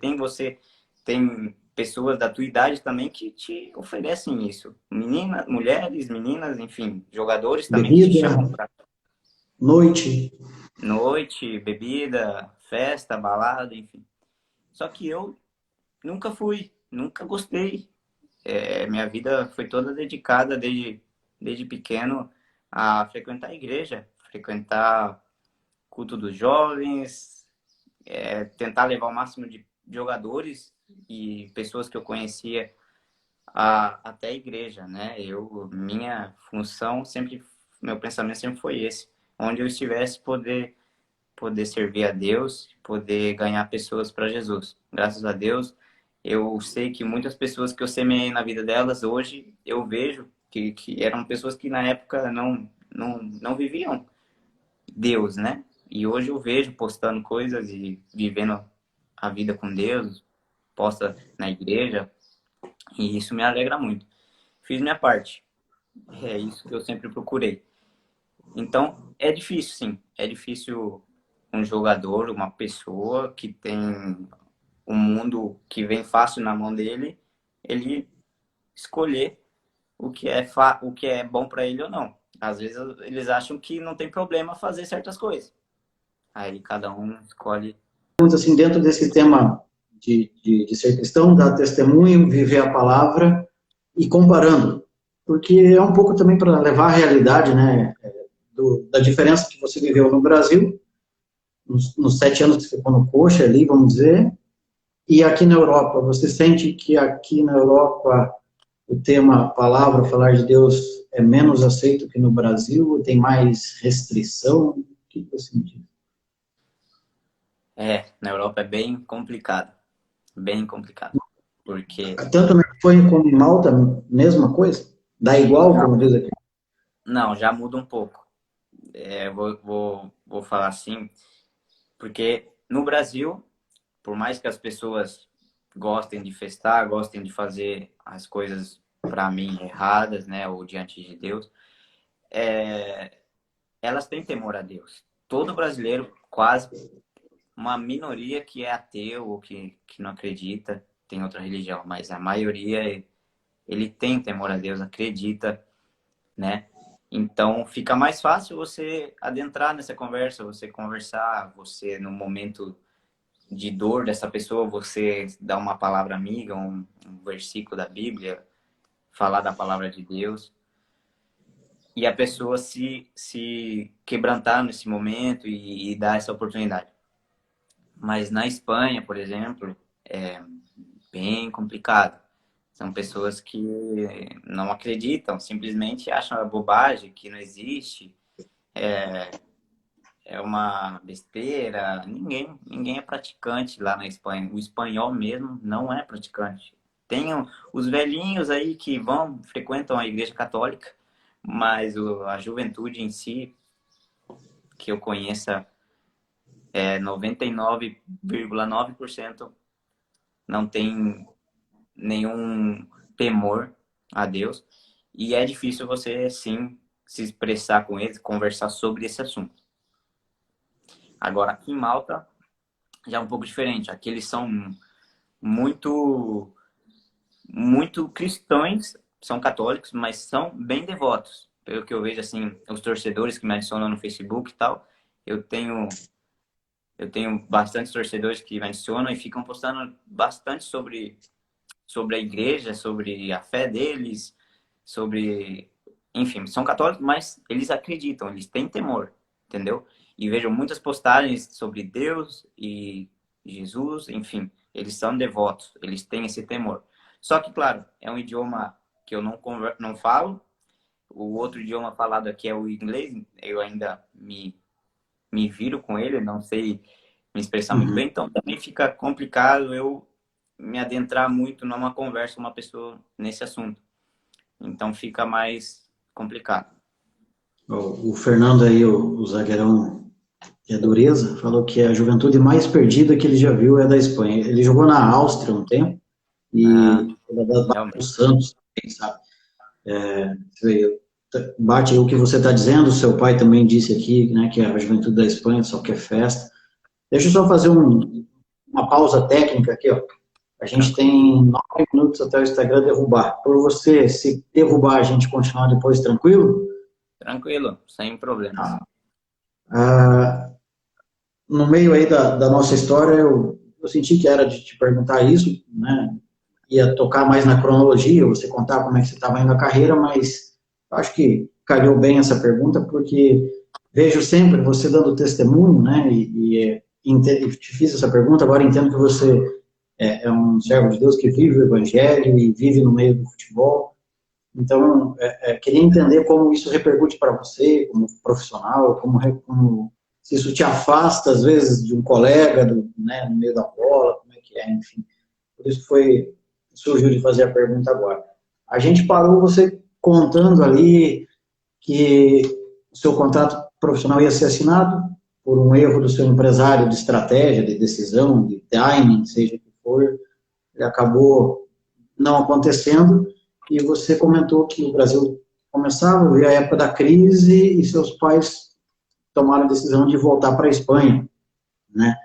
tem pessoas da tua idade também que te oferecem isso. Meninas, mulheres, meninas, enfim, jogadores também que te Bebida, chamam para noite, noite, bebida, festa, balada, enfim. Só que eu nunca fui, nunca gostei. Minha vida foi toda dedicada desde pequeno a frequentar a igreja, frequentar culto dos jovens, tentar levar o máximo de jogadores e pessoas que eu conhecia até a igreja, né? Minha função sempre, meu pensamento sempre foi esse, onde eu estivesse poder servir a Deus, poder ganhar pessoas para Jesus. Graças a Deus, eu sei que muitas pessoas que eu semeei na vida delas, hoje eu vejo que eram pessoas que na época não viviam Deus, né? E hoje eu vejo postando coisas e vivendo a vida com Deus, posta na igreja, e isso me alegra muito. Fiz minha parte. É isso que eu sempre procurei. Então, é difícil, sim. É difícil um jogador, uma pessoa que tem um mundo que vem fácil na mão dele, ele escolher o que é bom para ele ou não. Às vezes eles acham que não tem problema fazer certas coisas. Aí cada um escolhe. assim, dentro desse tema de ser cristão, dar testemunho, viver a palavra e comparando, porque é um pouco também para levar a realidade, né, da diferença que você viveu no Brasil, nos 7 anos que você ficou no coxa ali, vamos dizer, e aqui na Europa. Você sente que aqui na Europa o tema palavra, falar de Deus, é menos aceito que no Brasil? Tem mais restrição? O que você me diz? Na Europa é bem complicado. Bem complicado. Porque. Tanto na Espanha como em Malta, mesma coisa? Dá igual, Não, como diz aqui? não, já muda um pouco. Vou falar assim, porque no Brasil, por mais que as pessoas gostem de festar, gostem de fazer as coisas para mim erradas, né, ou diante de Deus, elas têm temor a Deus. Todo brasileiro, quase uma minoria que é ateu ou que não acredita, tem outra religião, mas a maioria ele tem temor a Deus, acredita, né? Então fica mais fácil você adentrar nessa conversa, você conversar, você no momento de dor dessa pessoa, você dar uma palavra amiga, um versículo da Bíblia, falar da palavra de Deus e a pessoa se quebrantar nesse momento e dar essa oportunidade. Mas na Espanha, por exemplo, é bem complicado. São pessoas que não acreditam, simplesmente acham a bobagem, que não existe, é uma besteira. Ninguém é praticante lá na Espanha. O espanhol mesmo não é praticante. Tem os velhinhos aí que frequentam a igreja católica, mas a juventude em si, que eu conheça, 99,9% não tem nenhum temor a Deus. E é difícil você, sim, se expressar com eles, conversar sobre esse assunto. Agora, aqui em Malta, já é um pouco diferente. Aqui eles são muito, muito cristãos, são católicos, mas são bem devotos. Pelo que eu vejo, assim, os torcedores que me adicionam no Facebook e tal, eu tenho eu tenho bastantes torcedores que me adicionam e ficam postando bastante sobre a igreja, sobre a fé deles, sobre... Enfim, são católicos, mas eles acreditam, eles têm temor, entendeu? E vejo muitas postagens sobre Deus e Jesus, enfim, eles são devotos, eles têm esse temor. Só que, claro, é um idioma que eu não falo, o outro idioma falado aqui é o inglês, eu ainda me viro com ele, não sei me expressar muito Uhum. bem, então também fica complicado eu me adentrar muito numa conversa com uma pessoa nesse assunto. Então fica mais complicado. O Fernando aí, o zagueirão que é dureza, falou que a juventude mais perdida que ele já viu é da Espanha. Ele jogou na Áustria um tempo Ah, e ele é da base do realmente. Santos, quem sabe? Bate aí o que você está dizendo, seu pai também disse aqui, né, que a juventude da Espanha só quer festa. Deixa eu só fazer uma pausa técnica aqui, ó. A gente Tranquilo. tem 9 minutos até o Instagram derrubar. Por você, se derrubar, a gente continuar depois tranquilo? Tranquilo, sem problemas. Ah, no meio aí da nossa história, eu senti que era de te perguntar isso, né? Ia tocar mais na cronologia, você contar como é que você estava indo a carreira, mas acho que calhou bem essa pergunta, porque vejo sempre você dando testemunho, né? Te fiz essa pergunta, agora entendo que você é um servo de Deus que vive o Evangelho e vive no meio do futebol. Então, queria entender como isso repercute para você, como profissional, como se isso te afasta, às vezes, de um colega, né, no meio da bola, como é que é, enfim. Por isso surgiu de fazer a pergunta agora. A gente parou você contando ali que o seu contrato profissional ia ser assinado por um erro do seu empresário de estratégia, de decisão, de timing, seja o que for, ele acabou não acontecendo, e você comentou que o Brasil começava a ver a época da crise e seus pais tomaram a decisão de voltar para a Espanha, né?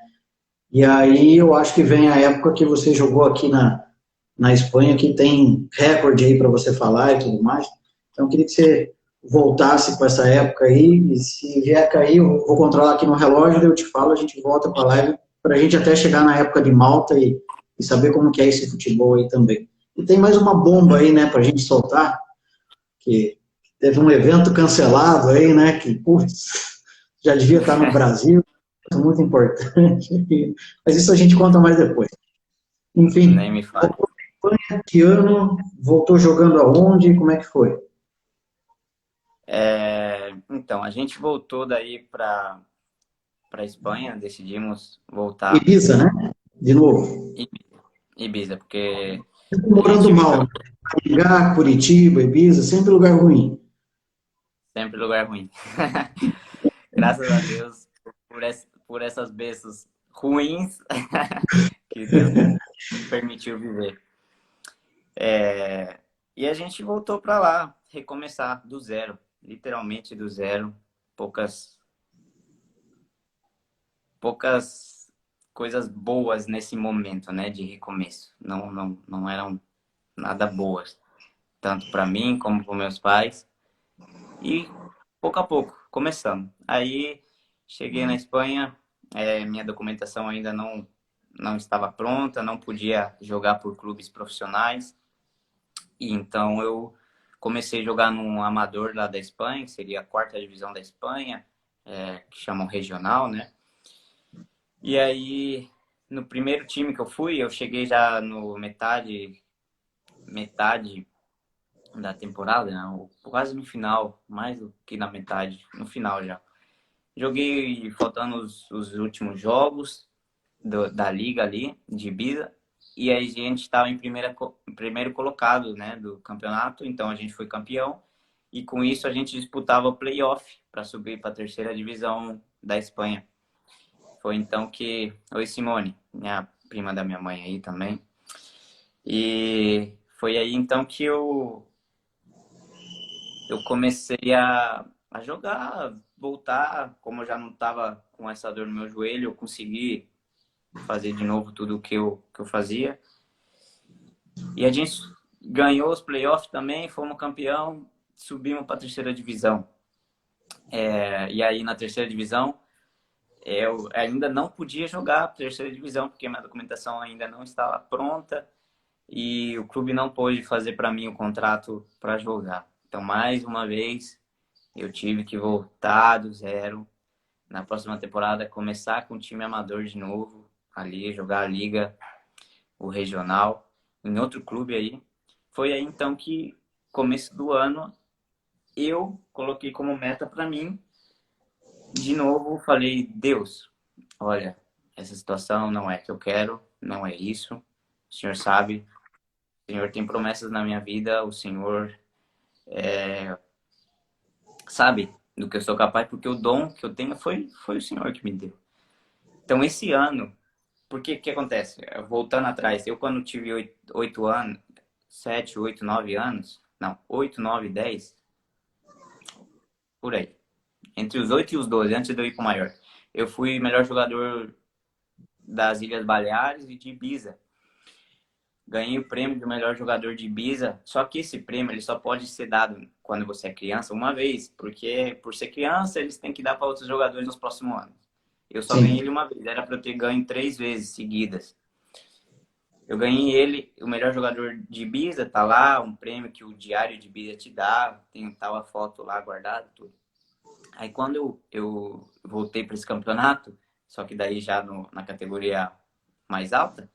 E aí eu acho que vem a época que você jogou aqui na Espanha, que tem recorde aí para você falar e tudo mais. Então eu queria que você voltasse com essa época aí, e se vier cair, eu vou controlar aqui no relógio, daí eu te falo, a gente volta para a live, para a gente até chegar na época de Malta e saber como que é esse futebol aí também. E tem mais uma bomba aí, né, para a gente soltar, que teve um evento cancelado aí, né, que, putz, já devia estar no Brasil, muito importante, mas isso a gente conta mais depois. Nem Enfim, me fale. que ano, voltou jogando aonde, como é que foi? Então, a gente voltou daí para Espanha, decidimos voltar Ibiza, né? De novo. Ibiza, porque Sempre a morando gente mal, né? viveu Maringá, Curitiba, Ibiza, sempre lugar ruim. sempre lugar ruim. Graças a Deus por essas bênçãos ruins que Deus me permitiu viver. E a gente voltou para lá, recomeçar do zero, literalmente do zero. Poucas, poucas coisas boas nesse momento, né, de recomeço. Não eram nada boas, tanto para mim como para meus pais. E pouco a pouco, começamos. Aí cheguei na Espanha, minha documentação ainda não estava pronta, não podia jogar por clubes profissionais. E então eu comecei a jogar num amador lá da Espanha, que seria a quarta divisão da Espanha, que chamam regional, né? E aí, no primeiro time que eu fui, eu cheguei já no metade da temporada, né? Quase no final, mais do que na metade, no final já. Joguei faltando os últimos jogos da liga ali, de Ibiza, e aí a gente estava em primeiro colocado, né, do campeonato, então a gente foi campeão, e com isso a gente disputava o playoff para subir para a terceira divisão da Espanha. Foi então que... Oi, Simone, minha prima da minha mãe aí também. E foi aí então que eu comecei a jogar, voltar, como eu já não estava com essa dor no meu joelho, eu consegui fazer de novo tudo que eu fazia. E a gente ganhou os playoffs também, fomos campeão, subimos para a terceira divisão. E aí na terceira divisão, eu ainda não podia jogar a terceira divisão, porque minha documentação ainda não estava pronta e o clube não pôde fazer para mim o contrato para jogar. Então, mais uma vez, eu tive que voltar do zero. Na próxima temporada, começar com o time amador de novo, ali, jogar a liga, o regional, em outro clube aí. Foi aí, então, que, começo do ano, eu coloquei como meta para mim, de novo, falei, Deus, olha, essa situação não é que eu quero, não é isso. O Senhor sabe, o Senhor tem promessas na minha vida, o Senhor sabe do que eu sou capaz, porque o dom que eu tenho foi o Senhor que me deu. Então, esse ano, porque o que acontece? Voltando atrás, eu quando tive 8 anos, 7, 8, 9 anos, não, 8, 9, 10, por aí. Entre os 8 e os 12, antes de eu ir para o maior. Eu fui melhor jogador das Ilhas Baleares e de Ibiza. Ganhei o prêmio de melhor jogador de Ibiza, só que esse prêmio ele só pode ser dado quando você é criança uma vez, porque por ser criança eles têm que dar para outros jogadores nos próximos anos. Eu só ganhei ele uma vez, era para eu ter ganho 3 vezes seguidas. Eu ganhei ele, o melhor jogador de Ibiza, tá lá, um prêmio que o Diário de Ibiza te dá, tem tal a foto lá guardada, tudo. Aí quando eu voltei para esse campeonato, só que daí já na categoria mais alta,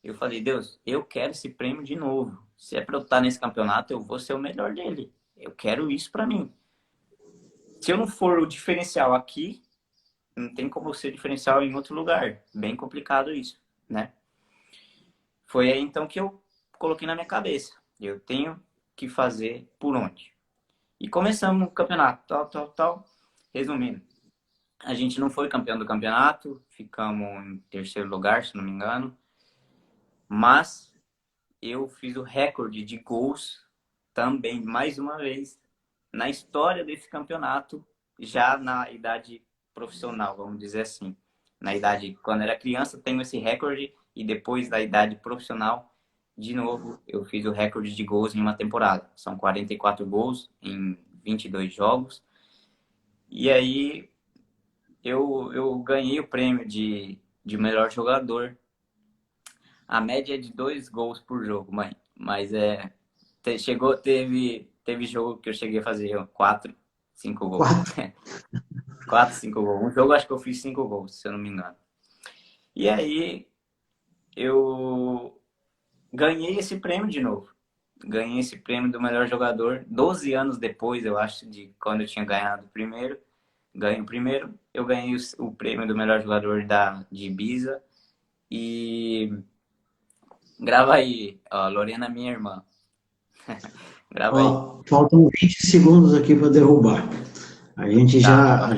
eu falei, Deus, eu quero esse prêmio de novo. Se é para eu estar nesse campeonato, eu vou ser o melhor dele. Eu quero isso para mim. Se eu não for o diferencial aqui, não tem como ser diferencial em outro lugar. Bem complicado isso, né? Foi aí então que eu coloquei na minha cabeça. Eu tenho que fazer por onde. E começamos o campeonato, tal. Resumindo, a gente não foi campeão do campeonato, ficamos em terceiro lugar, se não me engano. Mas eu fiz o recorde de gols também, mais uma vez, na história desse campeonato, já na idade profissional, vamos dizer assim. Na idade, quando era criança, tenho esse recorde e depois da idade profissional, de novo, eu fiz o recorde de gols em uma temporada. São 44 gols em 22 jogos. E aí eu ganhei o prêmio de melhor jogador. A média é de 2 gols por jogo, mãe. Mas teve jogo que eu cheguei a fazer 4, 5 gols. 4, 5 gols. Um jogo acho que eu fiz 5 gols, se eu não me engano. E aí eu ganhei esse prêmio de novo. Ganhei esse prêmio do melhor jogador 12 anos depois, eu acho, de quando eu tinha ganhado o primeiro. Ganhei o primeiro. Eu ganhei o prêmio do melhor jogador de Ibiza. E grava aí, ó, Lorena, minha irmã. Grava aí. Faltam 20 segundos aqui para derrubar. A gente já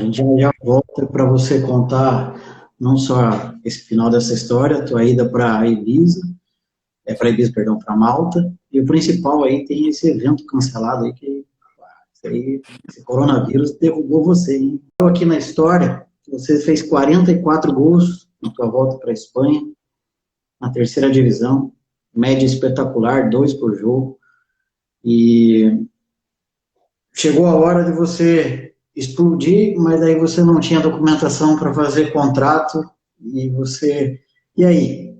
volta para você contar não só esse final dessa história, a tua ida para Ibiza, perdão, para Malta, e o principal aí tem esse evento cancelado aí que esse coronavírus derrubou você, hein? Eu aqui na história, você fez 44 gols na tua volta para a Espanha, na terceira divisão, média espetacular, 2 por jogo, e chegou a hora de você explodir, mas aí você não tinha documentação para fazer contrato, e aí?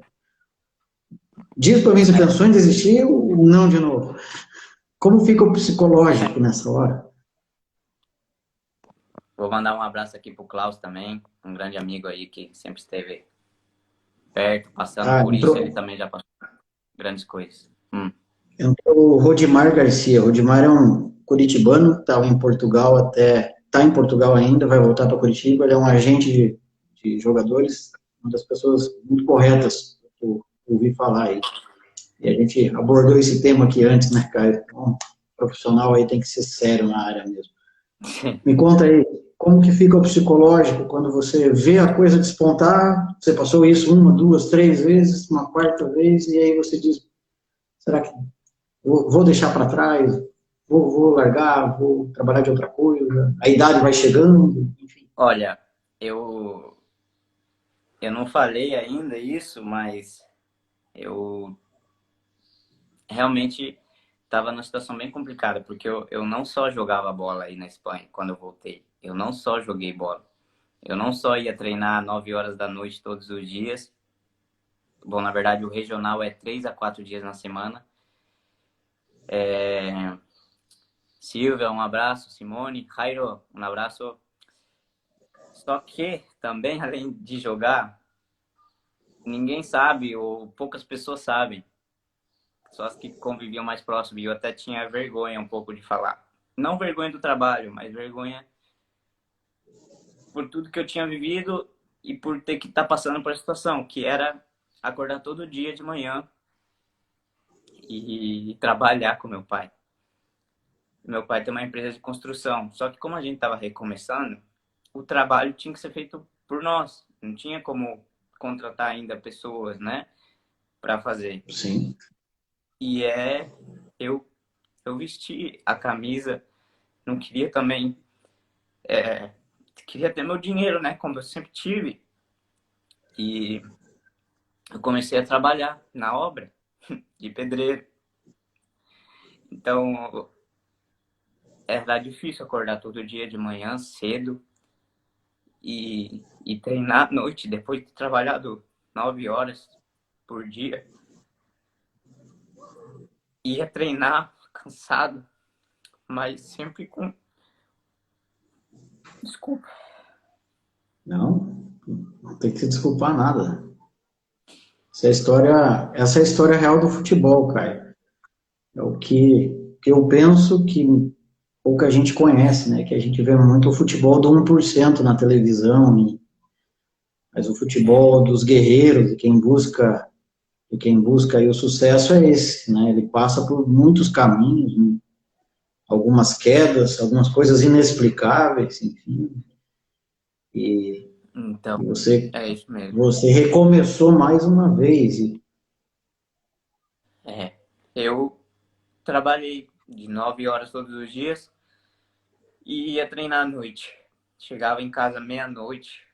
Diz para mim se pensou em desistir ou não de novo? Como fica o psicológico nessa hora? Vou mandar um abraço aqui pro Klaus também, um grande amigo aí que sempre esteve perto, passando por isso, ele também já passou grandes coisas. Entrou o Rodimar Garcia. O Rodimar é um curitibano, está em Portugal ainda, vai voltar para Curitiba, ele é um agente de jogadores, uma das pessoas muito corretas que eu ouvi falar aí. E a gente abordou esse tema aqui antes, né, Caio? Então, profissional aí tem que ser sério na área mesmo. Me conta aí, como que fica o psicológico quando você vê a coisa despontar, você passou isso 1, 2, 3 vezes, uma quarta vez, e aí você diz, será que vou deixar para trás, vou largar, vou trabalhar de outra coisa, a idade vai chegando, enfim. Olha, eu, eu não falei ainda isso, mas eu realmente estava numa situação bem complicada, porque eu não só jogava bola aí na Espanha quando eu voltei, eu não só joguei bola, eu não só ia treinar 9 horas da noite todos os dias. Bom, na verdade, o regional é 3 a 4 dias na semana. Silvia, um abraço. Simone, Jairo, um abraço. Só que também, além de jogar, ninguém sabe, ou poucas pessoas sabem. Só as que conviviam mais próximo. E eu até tinha vergonha um pouco de falar. Não vergonha do trabalho, mas vergonha por tudo que eu tinha vivido e por ter que estar passando por essa situação, que era acordar todo dia de manhã e trabalhar com meu pai. Meu pai tem uma empresa de construção, só que como a gente estava recomeçando, o trabalho tinha que ser feito por nós. Não tinha como contratar ainda pessoas, né, para fazer. Sim. E eu eu vesti a camisa, não queria também, queria ter meu dinheiro, né, como eu sempre tive. E eu comecei a trabalhar na obra de pedreiro. Então, era difícil acordar todo dia de manhã cedo e treinar à noite, depois de ter trabalhado 9 horas por dia. Ia treinar cansado, mas sempre com desculpa. Não, não tem que se desculpar nada. Essa é a história real do futebol, cara. É o que eu penso que pouca gente conhece, né? Que a gente vê muito o futebol do 1% na televisão, mas o futebol dos guerreiros, e quem busca aí o sucesso é esse, né? Ele passa por muitos caminhos, né? Algumas quedas, algumas coisas inexplicáveis, enfim. E, Então, e você, é isso mesmo. você recomeçou mais uma vez. É. Eu trabalhei de 9 horas todos os dias e ia treinar à noite. Chegava em casa meia-noite,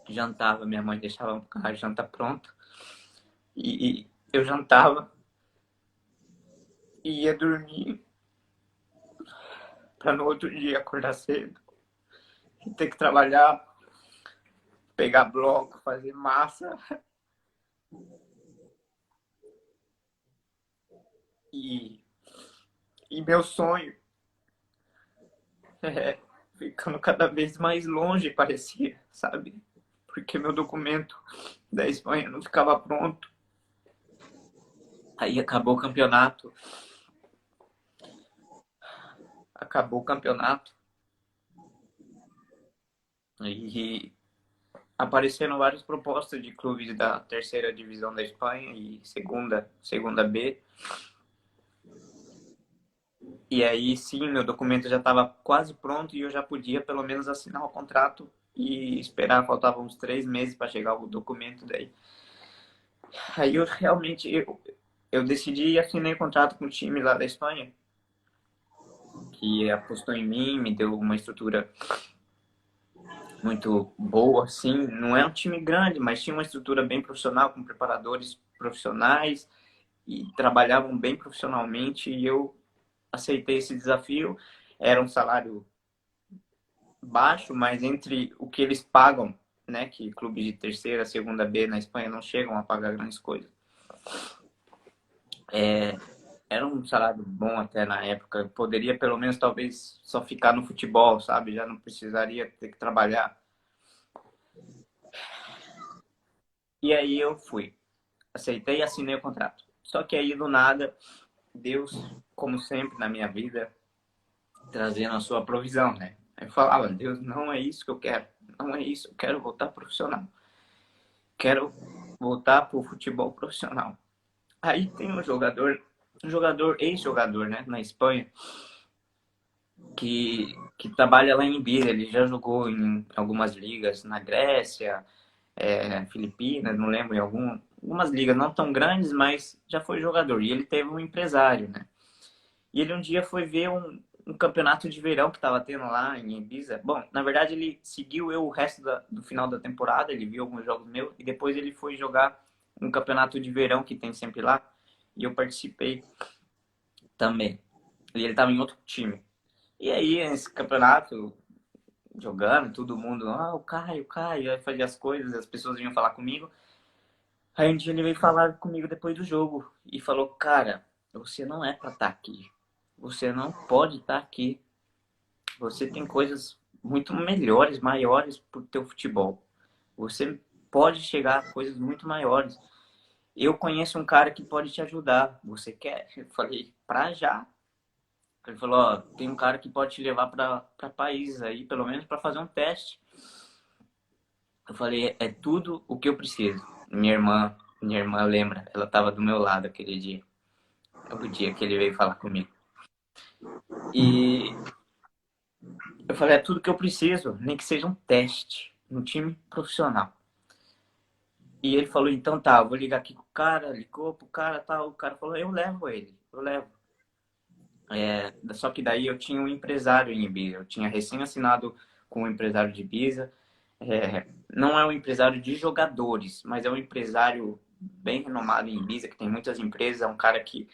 jantava, minha mãe deixava a janta pronta e eu jantava e ia dormir para no outro dia acordar cedo e ter que trabalhar, pegar bloco, fazer massa e, e meu sonho ficando cada vez mais longe, parecia, sabe? Porque meu documento da Espanha não ficava pronto. Aí acabou o campeonato e apareceram várias propostas de clubes da terceira divisão da Espanha e segunda B. E aí sim, meu documento já estava quase pronto e eu já podia pelo menos assinar o contrato e esperar, faltavam uns 3 meses para chegar o documento daí. Aí eu realmente eu decidi e assinei o contrato com o time lá da Espanha, que apostou em mim, me deu uma estrutura muito boa, assim. Não é um time grande, mas tinha uma estrutura bem profissional, com preparadores profissionais e trabalhavam bem profissionalmente. E eu aceitei esse desafio. Era um salário baixo, mas entre o que eles pagam, né, que clubes de terceira, segunda B na Espanha não chegam a pagar grandes coisas. Era um salário bom até na época. Eu poderia pelo menos talvez só ficar no futebol, sabe? Já não precisaria ter que trabalhar. E aí eu fui, aceitei e assinei o contrato. Só que aí do nada, Deus, como sempre na minha vida, trazendo a sua provisão, né? Eu falava, Deus, não é isso que eu quero, não é isso, eu quero voltar profissional. Quero voltar pro futebol profissional. Aí tem ex-jogador, né, na Espanha, que trabalha lá em Ibiza. Ele já jogou em algumas ligas na Grécia, Filipinas, não lembro, em algumas ligas não tão grandes, mas já foi jogador. E ele teve um empresário, né? E ele um dia foi ver um campeonato de verão que estava tendo lá em Ibiza. Bom, na verdade ele seguiu eu o resto do final da temporada, ele viu alguns jogos meus e depois ele foi jogar um campeonato de verão que tem sempre lá e eu participei também. E ele estava em outro time. E aí, nesse campeonato, jogando, todo mundo, o Caio, aí fazia as coisas, as pessoas vinham falar comigo. Aí um dia ele veio falar comigo depois do jogo e falou, cara, você não é pra estar aqui. Você não pode estar aqui. Você tem coisas muito melhores, maiores pro teu futebol. Você pode chegar a coisas muito maiores. Eu conheço um cara que pode te ajudar. Você quer? Eu falei, pra já. Ele falou, ó, tem um cara que pode te levar para países aí, pelo menos para fazer um teste. Eu falei, é tudo o que eu preciso. Minha irmã lembra, ela estava do meu lado aquele dia. É o dia que ele veio falar comigo. E eu falei, é tudo que eu preciso, nem que seja um teste, um time profissional. E ele falou, então tá, eu vou ligar aqui com o cara, ligou pro cara, tal. O cara falou, eu levo ele, eu levo. Só que daí eu tinha um empresário em Ibiza, eu tinha recém assinado com um empresário de Ibiza. Não é um empresário de jogadores, mas é um empresário bem renomado em Ibiza, que tem muitas empresas, é um cara que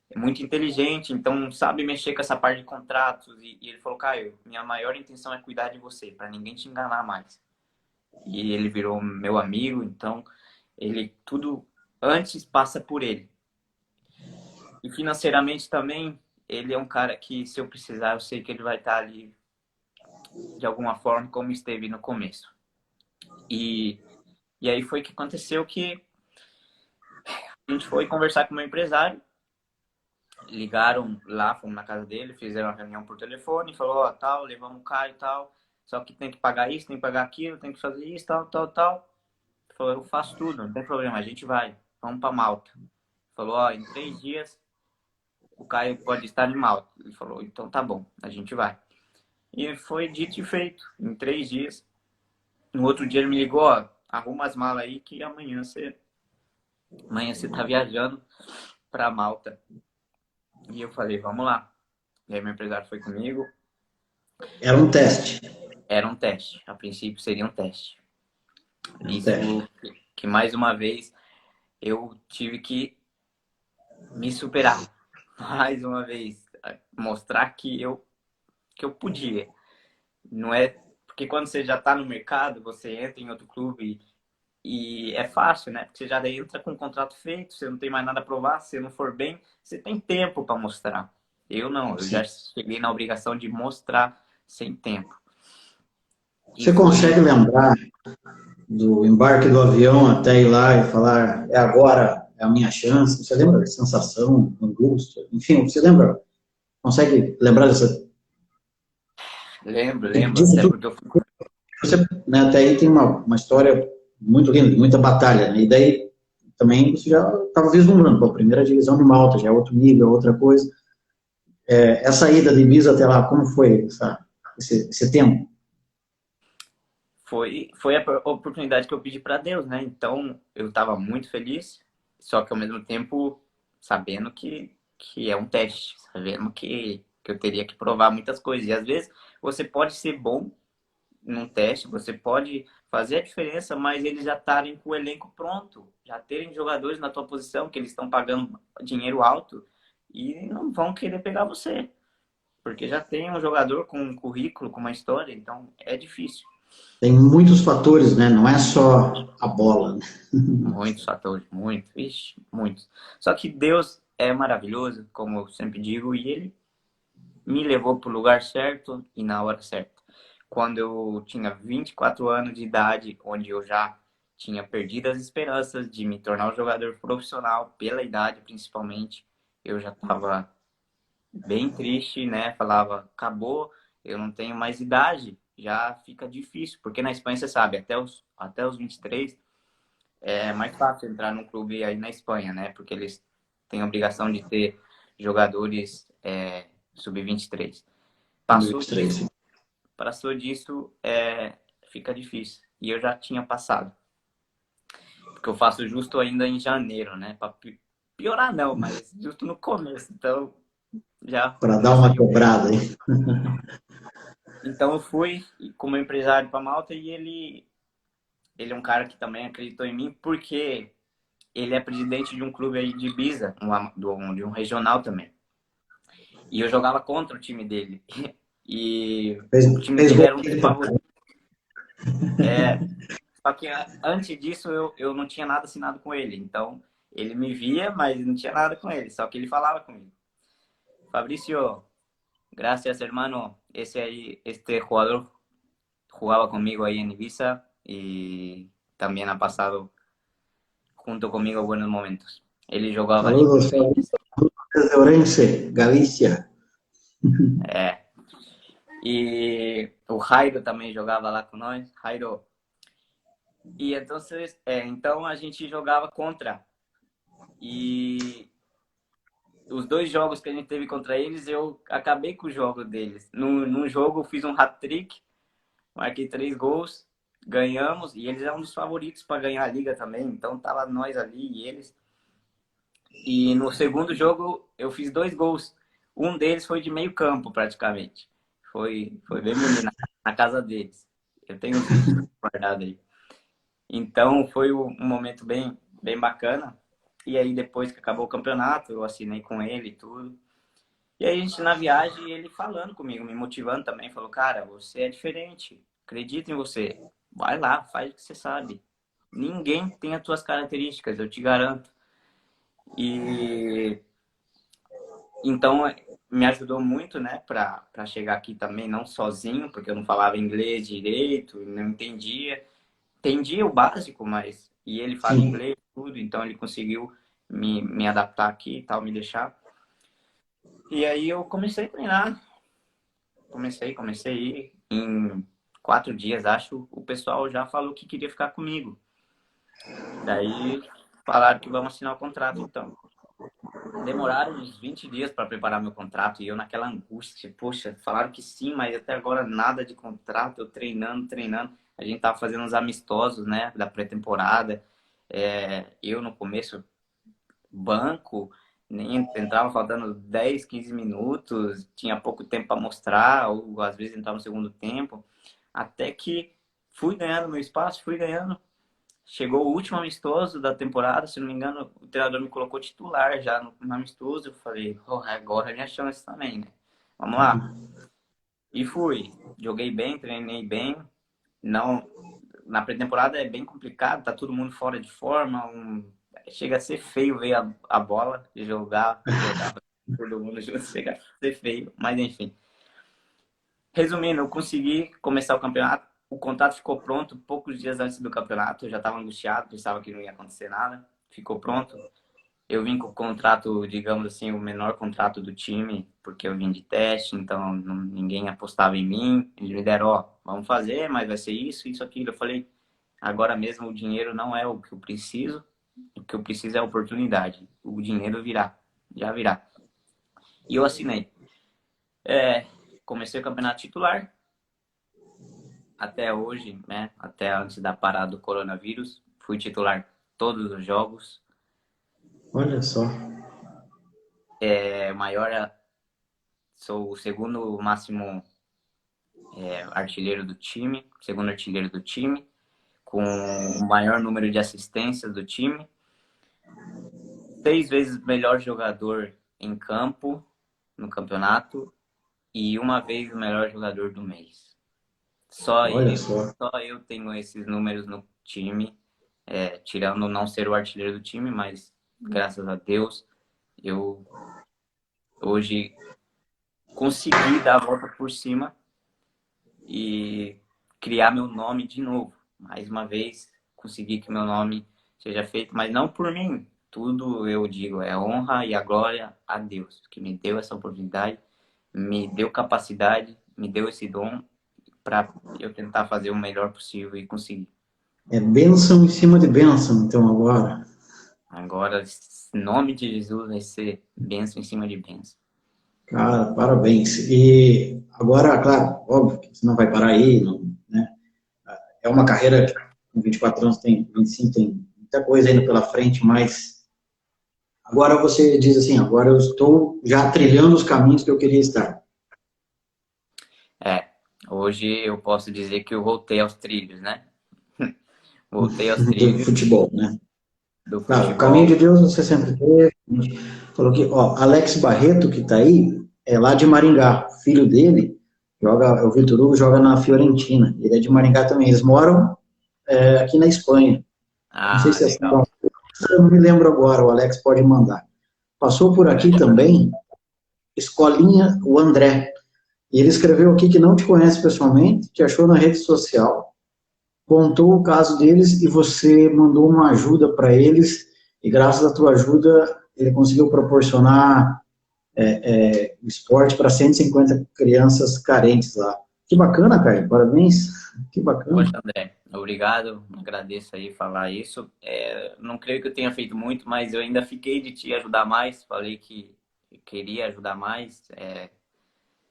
é muito inteligente, então sabe mexer com essa parte de contratos. E ele falou, Caio, minha maior intenção é cuidar de você, para ninguém te enganar mais. E ele virou meu amigo, então ele tudo antes passa por ele. E financeiramente também, ele é um cara que, se eu precisar, eu sei que ele vai estar ali de alguma forma, como esteve no começo. E aí foi que aconteceu que a gente foi conversar com o meu empresário, ligaram lá, fomos na casa dele, fizeram uma reunião por telefone, falou, ó, tal, levamos o Caio e tal, só que tem que pagar isso, tem que pagar aquilo, tem que fazer isso, tal, tal, tal. Ele falou, eu faço tudo, não tem problema, a gente vai, vamos para Malta. Ele falou, ó, em 3 dias o Caio pode estar em Malta. Ele falou, então tá bom, a gente vai. E foi dito e feito, em 3 dias. No outro dia ele me ligou, ó, arruma as malas aí que amanhã você tá viajando para Malta. E eu falei, vamos lá. E aí meu empresário foi comigo. Era um teste. Era um teste. A princípio seria um teste. Era um teste. Isso que mais uma vez eu tive que me superar. Mais uma vez. Mostrar que eu podia. Não é porque quando você já está no mercado, você entra em outro clube e é fácil, né? Porque você já entra com o contrato feito, você não tem mais nada a provar, se não for bem, você tem tempo para mostrar. Eu não, eu Sim. já cheguei na obrigação de mostrar sem tempo. E Você consegue foi. lembrar do embarque do avião até ir lá e falar, é agora, é a minha chance? Você lembra da sensação, angústia? Enfim, você lembra? Consegue lembrar dessa? Lembro, Disso até tudo, porque eu fui. você, né, até aí tem uma história muito linda, muita batalha, né? E daí também você já estava vislumbrando, pô, a primeira divisão de Malta, já é outro nível, outra coisa. Essa ida de Ibiza até lá, como foi esse tempo? Foi a oportunidade que eu pedi para Deus, né? Então eu estava muito feliz, só que ao mesmo tempo sabendo que é um teste, sabendo que eu teria que provar muitas coisas. E às vezes você pode ser bom num teste, você pode fazer a diferença, mas eles já estarem com o elenco pronto, já terem jogadores na tua posição, que eles estão pagando dinheiro alto e não vão querer pegar você, porque já tem um jogador com um currículo, com uma história, então é difícil. Tem muitos fatores, né? Não é só a bola, né? Muitos fatores, muitos, ixi, muitos. Só que Deus é maravilhoso, como eu sempre digo, e Ele me levou para o lugar certo e na hora certa. Quando eu tinha 24 anos de idade, onde eu já tinha perdido as esperanças de me tornar um jogador profissional, pela idade principalmente, eu já estava bem triste, né? Falava, acabou, eu não tenho mais idade, já fica difícil, porque na Espanha você sabe, até os 23 é mais fácil entrar num clube aí na Espanha, né? Porque eles têm a obrigação de ter jogadores sub-23. Passou 2023. disso, fica difícil. E eu já tinha passado. Porque eu faço justo ainda em janeiro, né? Pra piorar não, mas justo no começo. Então, já Para dar começou uma de um. quebrada aí. Então eu fui como empresário para Malta e ele é um cara que também acreditou em mim porque ele é presidente de um clube aí de Ibiza, de um regional também. E eu jogava contra o time dele. E Fez, o time fez dele gol era um dos dele pra favoritos. É, só que antes disso eu não tinha nada assinado com ele. Então ele me via, mas não tinha nada com ele. Só que ele falava comigo. Fabrício, gracias hermano. Este jugador jugaba conmigo ahí en Ibiza y también ha pasado junto conmigo buenos momentos. Ele jogava ali Saludos, comigo em Fabrício. Ibiza. De Orense, Galícia. É. E o Jairo também jogava lá com nós. Jairo. E então a gente jogava contra. E os dois jogos que a gente teve contra eles, eu acabei com o jogo deles. Num jogo eu fiz um hat-trick, marquei 3 gols, ganhamos, e eles eram um dos favoritos para ganhar a liga também, então tava nós ali e eles. E no segundo jogo eu fiz 2 gols. Um deles foi de meio campo, praticamente. Foi bem bonito, na casa deles. Eu tenho os vídeos guardados aí. Então foi um momento bem bacana. E aí depois que acabou o campeonato, eu assinei com ele e tudo. E aí a gente na viagem, ele falando comigo, me motivando também, falou, cara, você é diferente, acredita em você, vai lá, faz o que você sabe. Ninguém tem as tuas características, eu te garanto. E então me ajudou muito, né, para chegar aqui também, não sozinho, porque eu não falava inglês direito, não entendia. Entendia o básico, mas e ele fala Sim. inglês tudo, então ele conseguiu me adaptar aqui e tal, me deixar. E aí eu comecei a treinar. Comecei a ir. Em 4 dias, acho, o pessoal já falou que queria ficar comigo. Daí falaram que vamos assinar o contrato, então. Demoraram uns 20 dias para preparar meu contrato e eu naquela angústia. Poxa, falaram que sim, mas até agora nada de contrato. Eu treinando, treinando. A gente tava fazendo uns amistosos, né, da pré-temporada. Eu no começo, banco, nem entrava faltando 10, 15 minutos, tinha pouco tempo para mostrar, ou às vezes entrava no segundo tempo. Até que fui ganhando meu espaço, fui ganhando. Chegou o último amistoso da temporada, se não me engano, o treinador me colocou titular já no amistoso. Eu falei, oh, agora é minha chance também, né? Vamos lá. E fui. Joguei bem, treinei bem. Não, na pré-temporada é bem complicado, tá todo mundo fora de forma. Chega a ser feio ver a bola e jogar todo mundo junto, chega a ser feio, mas enfim. Resumindo, eu consegui começar o campeonato. O contrato ficou pronto poucos dias antes do campeonato. Eu já estava angustiado, pensava que não ia acontecer nada. Ficou pronto. Eu vim com o contrato, digamos assim, o menor contrato do time, porque eu vim de teste, então ninguém apostava em mim. Eles me deram, ó, vamos fazer, mas vai ser isso, isso, aquilo. Eu falei, agora mesmo o dinheiro não é o que eu preciso, o que eu preciso é a oportunidade. O dinheiro virá, já virá. E eu assinei. Comecei o campeonato titular, até hoje, né? Até antes da parada do coronavírus, fui titular todos os jogos. Olha só. Sou o segundo máximo artilheiro do time, segundo artilheiro do time, com o maior número de assistências do time. 6 vezes melhor jogador em campo no campeonato e uma vez o melhor jogador do mês. Só eu tenho esses números no time, tirando não ser o artilheiro do time, mas graças a Deus eu hoje consegui dar a volta por cima e criar meu nome de novo. Mais uma vez, consegui que meu nome seja feito, mas não por mim. Tudo eu digo, é honra e a glória a Deus, que me deu essa oportunidade, me deu capacidade, me deu esse dom para eu tentar fazer o melhor possível e conseguir. É bênção em cima de bênção, então, agora. Agora, em nome de Jesus, vai ser bênção em cima de bênção. Cara, parabéns. E agora, claro, óbvio que você não vai parar aí, não, né? É uma carreira que com 24 anos tem 25, tem muita coisa ainda pela frente, mas agora você diz assim, agora eu estou já trilhando os caminhos que eu queria estar. É, hoje eu posso dizer que eu voltei aos trilhos, né? Voltei aos Do trilhos futebol, né? do Tá, o caminho de futebol. Deus você sempre teve. A gente falou que, ó, Alex Barreto, que está aí, é lá de Maringá. O filho dele joga, o Vitor Hugo joga na Fiorentina. Ele é de Maringá também. Eles moram aqui na Espanha. Não sei Ah, se é São legal. Paulo. Eu não me lembro agora, o Alex pode mandar. Passou por Pode aqui mandar. também, Escolinha, o André. E ele escreveu aqui que não te conhece pessoalmente, te achou na rede social, contou o caso deles e você mandou uma ajuda para eles, e graças à tua ajuda ele conseguiu proporcionar esporte para 150 crianças carentes lá. Que bacana, Caio, parabéns, que bacana. Poxa, André, obrigado. Agradeço aí falar isso. Não creio que eu tenha feito muito, mas eu ainda fiquei de te ajudar mais. Falei que queria ajudar mais,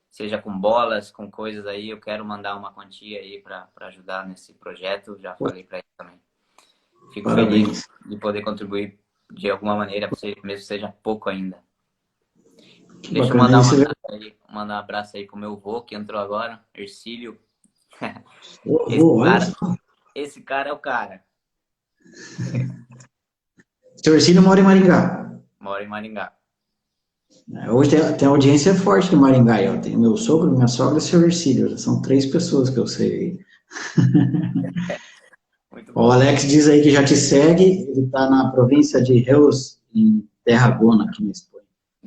seja com bolas, com coisas aí. Eu quero mandar uma quantia aí para ajudar nesse projeto. Já falei para ele também. Fico feliz Parabéns. de poder contribuir de alguma maneira, mesmo que seja pouco ainda. Que Deixa eu bacana. mandar um abraço aí pro meu vô que entrou agora, Ercílio. Esse Olha cara, só. esse cara é o cara. Seu Ercílio mora em Maringá. Mora em Maringá. Hoje tem audiência forte em Maringá. Ó. Tem meu sogro, minha sogra e seu Ercílio. São 3 pessoas que eu sei. Muito O bom. Alex diz aí que já te segue. Ele está na província de Reus, em Terragona, aqui na Espanha.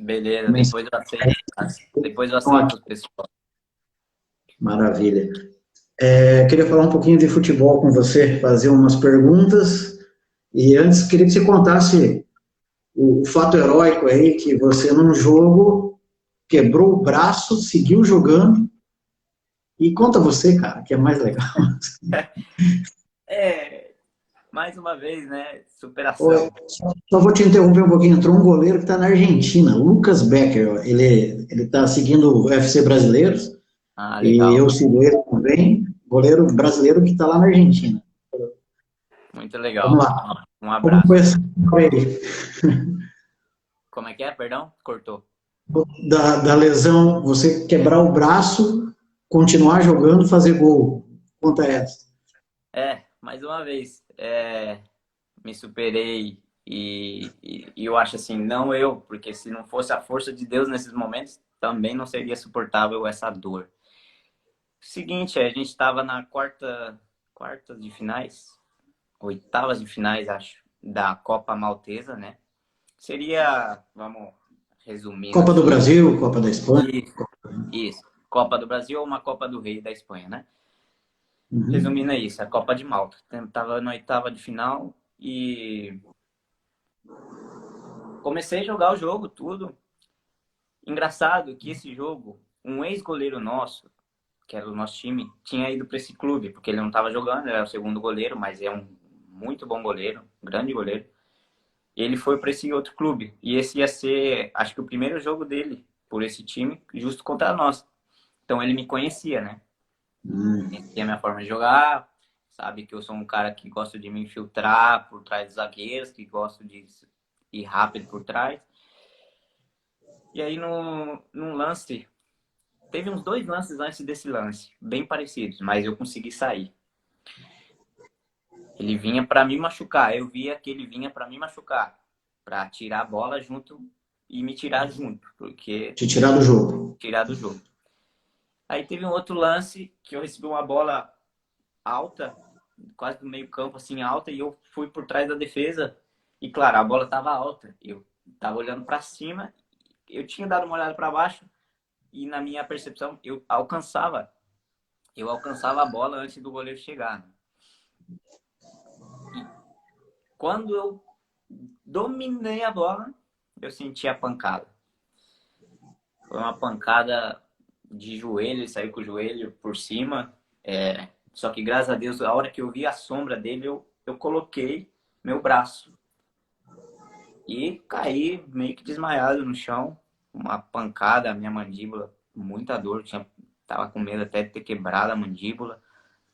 Beleza, Também depois eu estão aceito aqui. os pessoal. Maravilha. Queria falar um pouquinho de futebol com você, fazer umas perguntas. E antes, queria que você contasse o fato heróico aí, que você num jogo quebrou o braço, seguiu jogando. E conta você, cara, que é mais legal. É, mais uma vez, né? Oi, Superação. só vou te interromper um pouquinho. Entrou um goleiro que está na Argentina, Lucas Becker. Ó. Ele está seguindo o UFC Brasileiros Ah, e legal. eu sigo ele também. Goleiro brasileiro que está lá na Argentina. Muito Vamos legal. lá. Um Como foi abraço. essa história aí? Como é que é? Perdão? Cortou. Da lesão, você quebrar o braço, continuar jogando, fazer gol. Conta essa. Mais uma vez, me superei e eu acho assim, não eu, porque se não fosse a força de Deus nesses momentos, também não seria suportável essa dor. Seguinte, a gente estava na quartas de finais, oitavas de finais, acho, da Copa Maltesa, né? Seria, vamos resumindo Copa do assim, Brasil, Copa da Espanha. isso, isso. Copa do Brasil ou uma Copa do Rei da Espanha, né? Uhum. Resumindo é isso, a Copa de Malta. Tava na oitava de final e comecei a jogar o jogo, tudo. Engraçado que esse jogo, um ex-goleiro nosso, que era do nosso time, tinha ido para esse clube, porque ele não estava jogando, ele era o segundo goleiro, mas é um muito bom goleiro, um grande goleiro. E ele foi para esse outro clube. E esse ia ser, acho que o primeiro jogo dele por esse time, justo contra nós. Então ele me conhecia, né? Hum. Conhecia a minha forma de jogar, sabe que eu sou um cara que gosta de me infiltrar por trás dos zagueiros, que gosto de ir rápido por trás. E aí, num lance, teve uns 2 lances antes desse lance, bem parecidos, mas eu consegui sair. Ele vinha para me machucar, eu via que ele vinha para me machucar, para tirar a bola junto e me tirar junto, porque Te tirar do jogo. tirar do jogo. Aí teve um outro lance que eu recebi uma bola alta, quase do meio campo, assim, alta, e eu fui por trás da defesa. E claro, a bola estava alta. Eu estava olhando para cima, eu tinha dado uma olhada para baixo e na minha percepção eu alcançava a bola antes do goleiro chegar. E quando eu dominei a bola, eu senti a pancada. Foi uma pancada de joelho, ele saiu com o joelho por cima. Só que, graças a Deus, a hora que eu vi a sombra dele, eu coloquei meu braço. E caí meio que desmaiado no chão. Uma pancada, a minha mandíbula, muita dor. Tava com medo até de ter quebrado a mandíbula.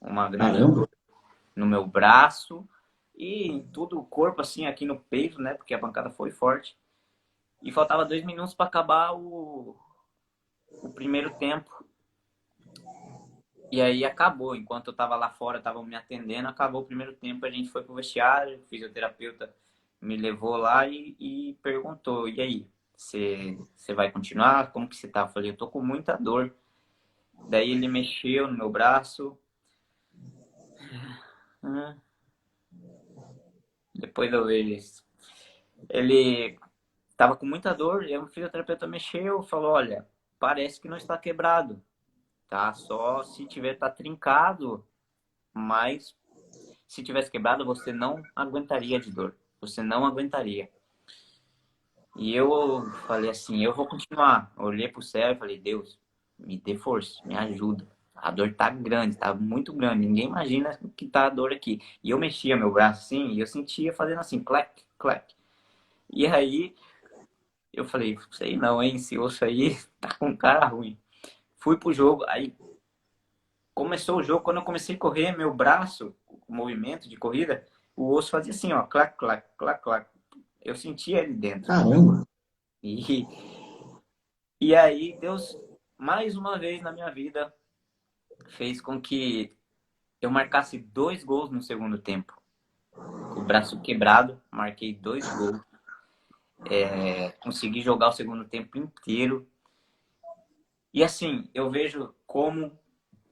Uma grande Caramba. dor no meu braço. E em todo o corpo, assim, aqui no peito, né? Porque a pancada foi forte. E faltava 2 minutos para acabar o primeiro tempo. E aí acabou. Enquanto eu tava lá fora, estavam me atendendo, acabou o primeiro tempo, a gente foi pro vestiário, o fisioterapeuta me levou lá e perguntou, e aí, você vai continuar? Como que você tá? Eu falei, eu tô com muita dor. Daí ele mexeu no meu braço. Depois eu vejo. Ele tava com muita dor, e o fisioterapeuta mexeu, falou, olha, parece que não está quebrado, tá? Só se tiver, tá trincado, mas se tivesse quebrado, você não aguentaria de dor. Você não aguentaria. E eu falei assim, eu vou continuar. Eu olhei pro céu e falei, Deus, me dê força, me ajuda. A dor tá grande, tá muito grande. Ninguém imagina que tá a dor aqui. E eu mexia meu braço assim, e eu sentia fazendo assim, clac, clac. E aí, eu falei, sei não, hein, esse osso aí tá com cara ruim. Fui pro jogo, aí começou o jogo, quando eu comecei a correr, meu braço, o movimento de corrida, o osso fazia assim, ó, clac, clac, clac, clac. Eu sentia ele dentro. Caramba! E, e aí, Deus, mais uma vez na minha vida, fez com que eu marcasse 2 gols no segundo tempo. Com o braço quebrado, marquei 2 gols. Consegui jogar o segundo tempo inteiro. E assim, eu vejo como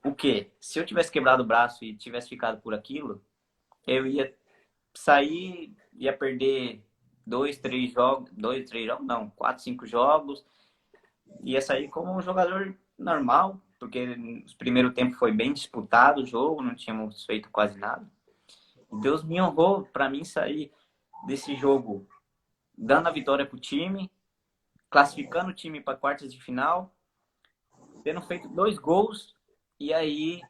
o quê? Se eu tivesse quebrado o braço e tivesse ficado por aquilo, eu ia sair, ia perder 2, 3 jogos, não, 4, 5 jogos, ia sair como um jogador normal, porque o primeiro tempo foi bem disputado o jogo, não tínhamos feito quase nada. E Deus me honrou para mim sair desse jogo dando a vitória para o time, classificando o time para quartas de final, tendo feito 2 gols, e aí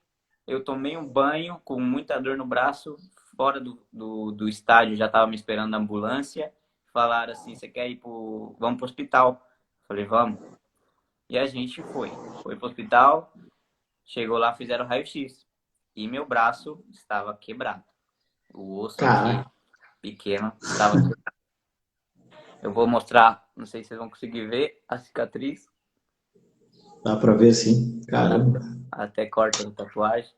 eu tomei um banho com muita dor no braço, fora do estádio, já estava me esperando a ambulância. Falaram assim, você quer ir vamos pro hospital? Falei, vamos. E a gente foi pro hospital, chegou lá, fizeram raio-x. E meu braço estava quebrado. O osso aqui, Caraca, pequeno, estava quebrado. Eu vou mostrar, não sei se vocês vão conseguir ver, a cicatriz. dá pra ver assim. Caramba. Até corta a tatuagem.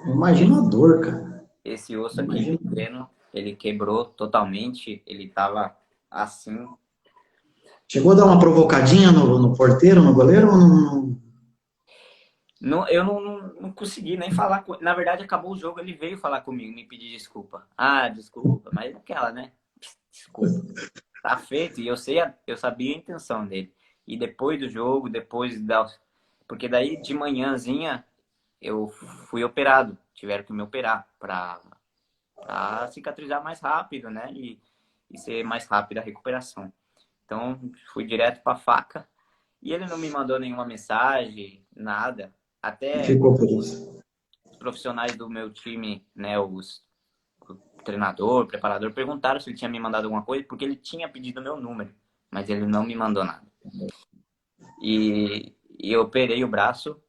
Imagina a dor, cara. Esse osso aqui Imagina. pequeno, ele quebrou totalmente. Ele tava assim. Chegou a dar uma provocadinha no porteiro, no goleiro ou não? Não, eu não consegui nem falar com. Na verdade, acabou o jogo, ele veio falar comigo, me pedir desculpa. Ah, desculpa, mas aquela, né? Desculpa. Tá feito. E eu sabia a intenção dele. E depois do jogo, depois da. Porque daí de manhãzinha eu fui operado. Tiveram que me operar pra cicatrizar mais rápido, né? E ser mais rápida a recuperação. Então, fui direto pra faca. E ele não me mandou nenhuma mensagem, nada. Até Ficou por isso. os profissionais do meu time, né, o treinador, o preparador, perguntaram se ele tinha me mandado alguma coisa, porque ele tinha pedido meu número, mas ele não me mandou nada. E eu operei o braço,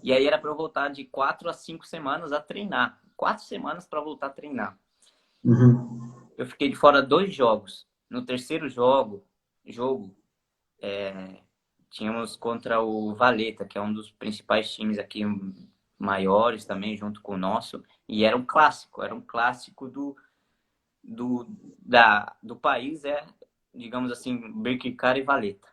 e aí era para eu voltar de 4 a 5 semanas a treinar. 4 semanas para voltar a treinar. Uhum. Eu fiquei de fora 2 jogos. No terceiro jogo, tínhamos contra o Valeta, que é um dos principais times aqui maiores também, junto com o nosso. E era um clássico do país, digamos assim, Birkirkara e Valeta.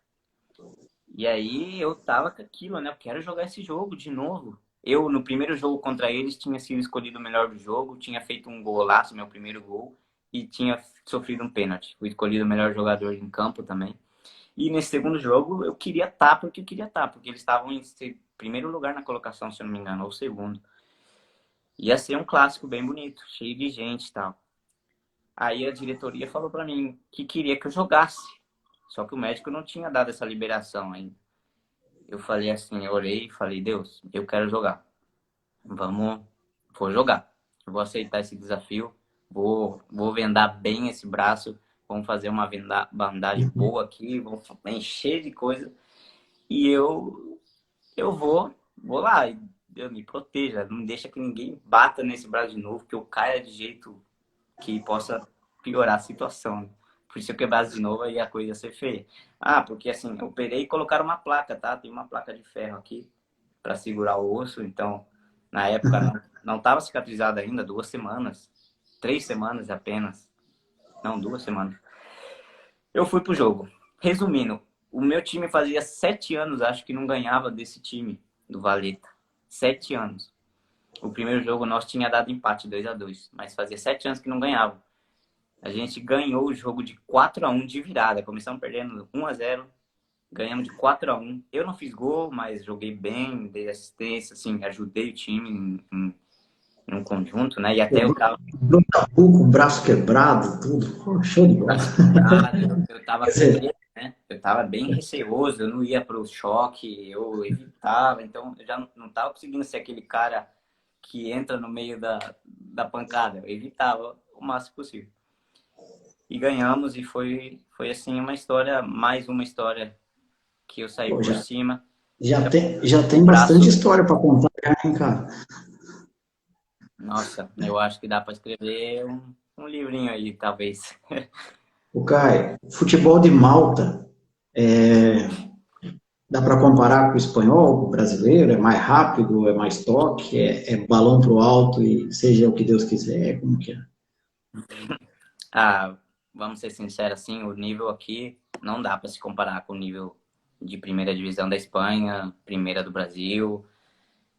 E aí eu tava com aquilo, né? Eu quero jogar esse jogo de novo. Eu, no primeiro jogo contra eles, tinha sido escolhido o melhor do jogo, tinha feito um golaço, meu primeiro gol, e tinha sofrido um pênalti. Fui escolhido o melhor jogador em campo também. E nesse segundo jogo eu queria estar porque eu queria estar, porque eles estavam em primeiro lugar na colocação, se eu não me engano, ou segundo. Ia ser um clássico bem bonito, cheio de gente e tal. Aí a diretoria falou para mim que queria que eu jogasse. Só que o médico não tinha dado essa liberação ainda. Eu falei assim, eu orei e falei, Deus, eu quero jogar. Vou jogar. Eu vou aceitar esse desafio. Vou vendar bem esse braço. Vamos fazer uma bandagem boa aqui. Vamos encher de coisa. E eu vou lá. E Deus me proteja. Não deixa que ninguém bata nesse braço de novo. Que eu caia de jeito que possa piorar a situação. Por se eu quebrasse de novo, aí a coisa ia ser feia. Ah, porque assim, eu operei e colocaram uma placa, tá? Tem uma placa de ferro aqui para segurar o osso. Então, na época, não estava cicatrizado ainda, 2 semanas. 3 semanas apenas. Não, 2 semanas. Eu fui pro jogo. Resumindo, o meu time fazia 7 anos, acho que não ganhava desse time, do Valeta. 7 anos. O primeiro jogo nosso tinha dado empate, 2-2. Mas fazia 7 anos que não ganhava. A gente ganhou o jogo de 4-1 de virada. Começamos perdendo 1-0. Ganhamos de 4-1. Eu não fiz gol, mas joguei bem, dei assistência, assim, ajudei o time em um conjunto, né? E até eu tava com o braço quebrado, tudo. Pô, show de bola. braço quebrado, eu tava Quer com dizer, medo, né? Eu tava bem receoso, eu não ia pro choque, eu evitava, então eu já não tava conseguindo ser aquele cara que entra no meio da pancada. Eu evitava o máximo possível. E ganhamos, e foi assim, mais uma história que eu saí pô, por já, cima. já O tem bastante braço, história para contar, hein, cara? nossa, eu acho que dá para escrever um livrinho aí, talvez. O Kai, futebol de Malta, dá para comparar com o espanhol, com o brasileiro? É mais rápido, é mais toque, é balão pro alto e seja o que Deus quiser? Como que é? Ah, vamos ser sinceros, assim, o nível aqui não dá para se comparar com o nível de primeira divisão da Espanha, primeira do Brasil.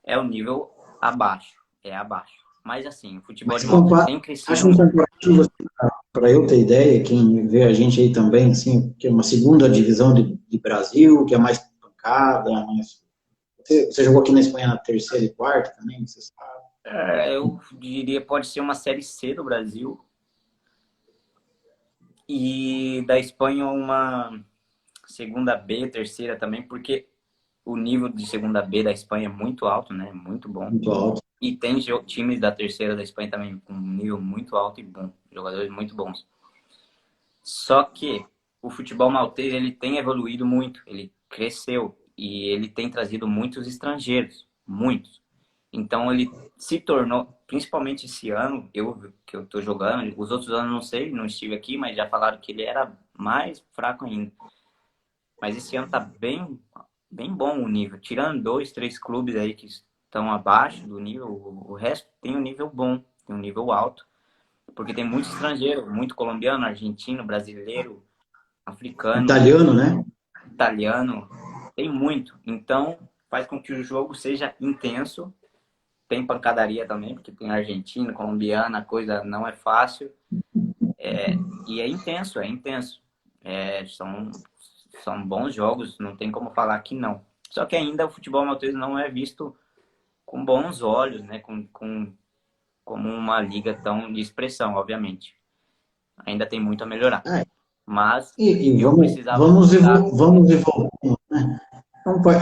É o nível abaixo, é abaixo. Mas assim, o futebol Mas de Malta tem crescido acha um muito. comparativo para eu ter ideia, quem vê a gente aí também, assim, que é uma segunda divisão de Brasil, que é mais pancada, mais... Você jogou aqui na Espanha na terceira e quarta também, você sabe? Eu diria pode ser uma série C do Brasil e da Espanha uma segunda B, terceira também, porque o nível de segunda B da Espanha é muito alto, né? Muito bom. Muito alto. E tem times da terceira da Espanha também com um nível muito alto e bom, jogadores muito bons. Só que o futebol maltês ele tem evoluído muito, ele cresceu e ele tem trazido muitos estrangeiros, muitos. Então ele se tornou, principalmente esse ano, que eu tô jogando, os outros anos não sei, não estive aqui, mas já falaram que ele era mais fraco ainda. Mas esse ano tá bem bom o nível, tirando 2, 3 clubes aí que estão abaixo do nível, o resto tem um nível bom, tem um nível alto, porque tem muito estrangeiro, muito colombiano, argentino, brasileiro, africano, Italiano, né? italiano, tem muito. Então, faz com que o jogo seja intenso. Tem pancadaria também, porque tem argentino, colombiano, a coisa não é fácil. E é intenso, é intenso. São bons jogos, não tem como falar que não. Só que ainda o futebol maltês não é visto com bons olhos, né? Como uma liga tão de expressão, obviamente. Ainda tem muito a melhorar. Ah, Mas e eu precisava voltar. vamos evoluir.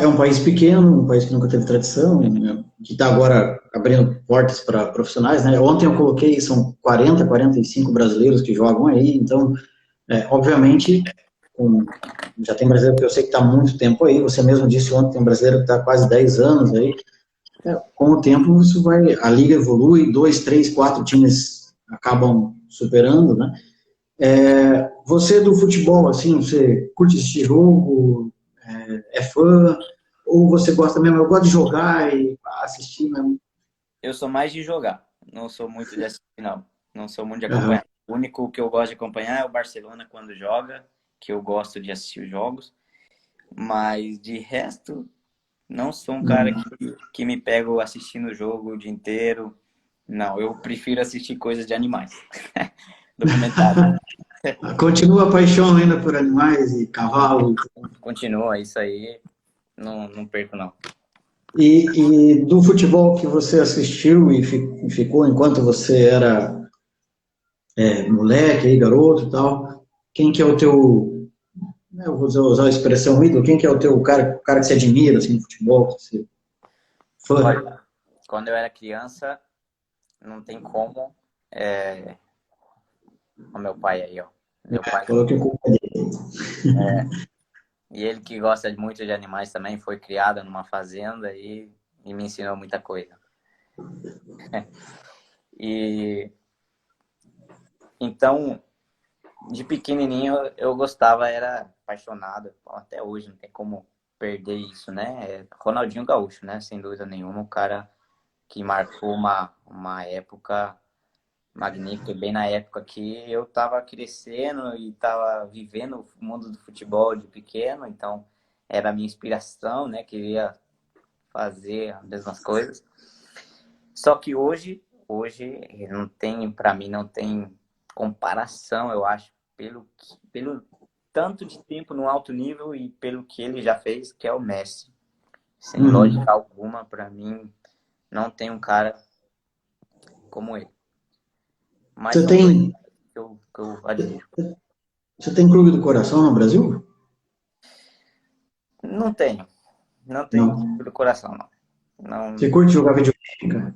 É um país pequeno, um país que nunca teve tradição, né, que está agora abrindo portas para profissionais, né? Ontem eu coloquei, são 40, 45 brasileiros que jogam aí, então, obviamente, já tem brasileiro que eu sei que está há muito tempo aí, você mesmo disse ontem, tem brasileiro que está há quase 10 anos aí, com o tempo isso vai, a liga evolui, 2, 3, 4 times acabam superando, né? Você do futebol, assim, você curte esse jogo, é fã, ou você gosta mesmo, eu gosto de jogar e assistir mesmo. Eu sou mais de jogar, não sou muito de assistir, não. Não sou muito de Aham. acompanhar. O único que eu gosto de acompanhar é o Barcelona quando joga, que eu gosto de assistir os jogos. Mas de resto, não sou um cara Hum. que me pego assistindo o jogo o dia inteiro. Não, eu prefiro assistir coisas de animais. Documentário. Continua a paixão ainda por animais e cavalo. Continua, isso aí não perco, não. E do futebol que você assistiu e ficou enquanto você era moleque, aí, garoto e tal, quem que é o teu, eu vou usar a expressão ídolo, quem que é o cara que você admira, assim, no futebol, que você fã? Olha, quando eu era criança, não tem como. O meu pai aí, ó. Meu pai. Falou que culpa dele. E ele que gosta muito de animais também, foi criado numa fazenda e me ensinou muita coisa. E então, De pequenininho eu gostava, era apaixonado, até hoje, não tem como perder isso, né? Ronaldinho Gaúcho, né? Sem dúvida nenhuma, o cara que marcou uma época magnífica, bem na época que eu estava crescendo e estava vivendo o mundo do futebol de pequeno, então era a minha inspiração, né? Queria fazer as mesmas coisas. Só que hoje não tem, para mim, não tem comparação, eu acho, pelo tanto de tempo no alto nível e pelo que ele já fez, que é o Messi. Sem lógica alguma, para mim, não tem um cara como ele. Mas Você são dois tem, que eu admiro. você tem clube do coração no Brasil? Não tenho. Não tenho Não. do coração, não. Você Não, curte jogar videogame, cara?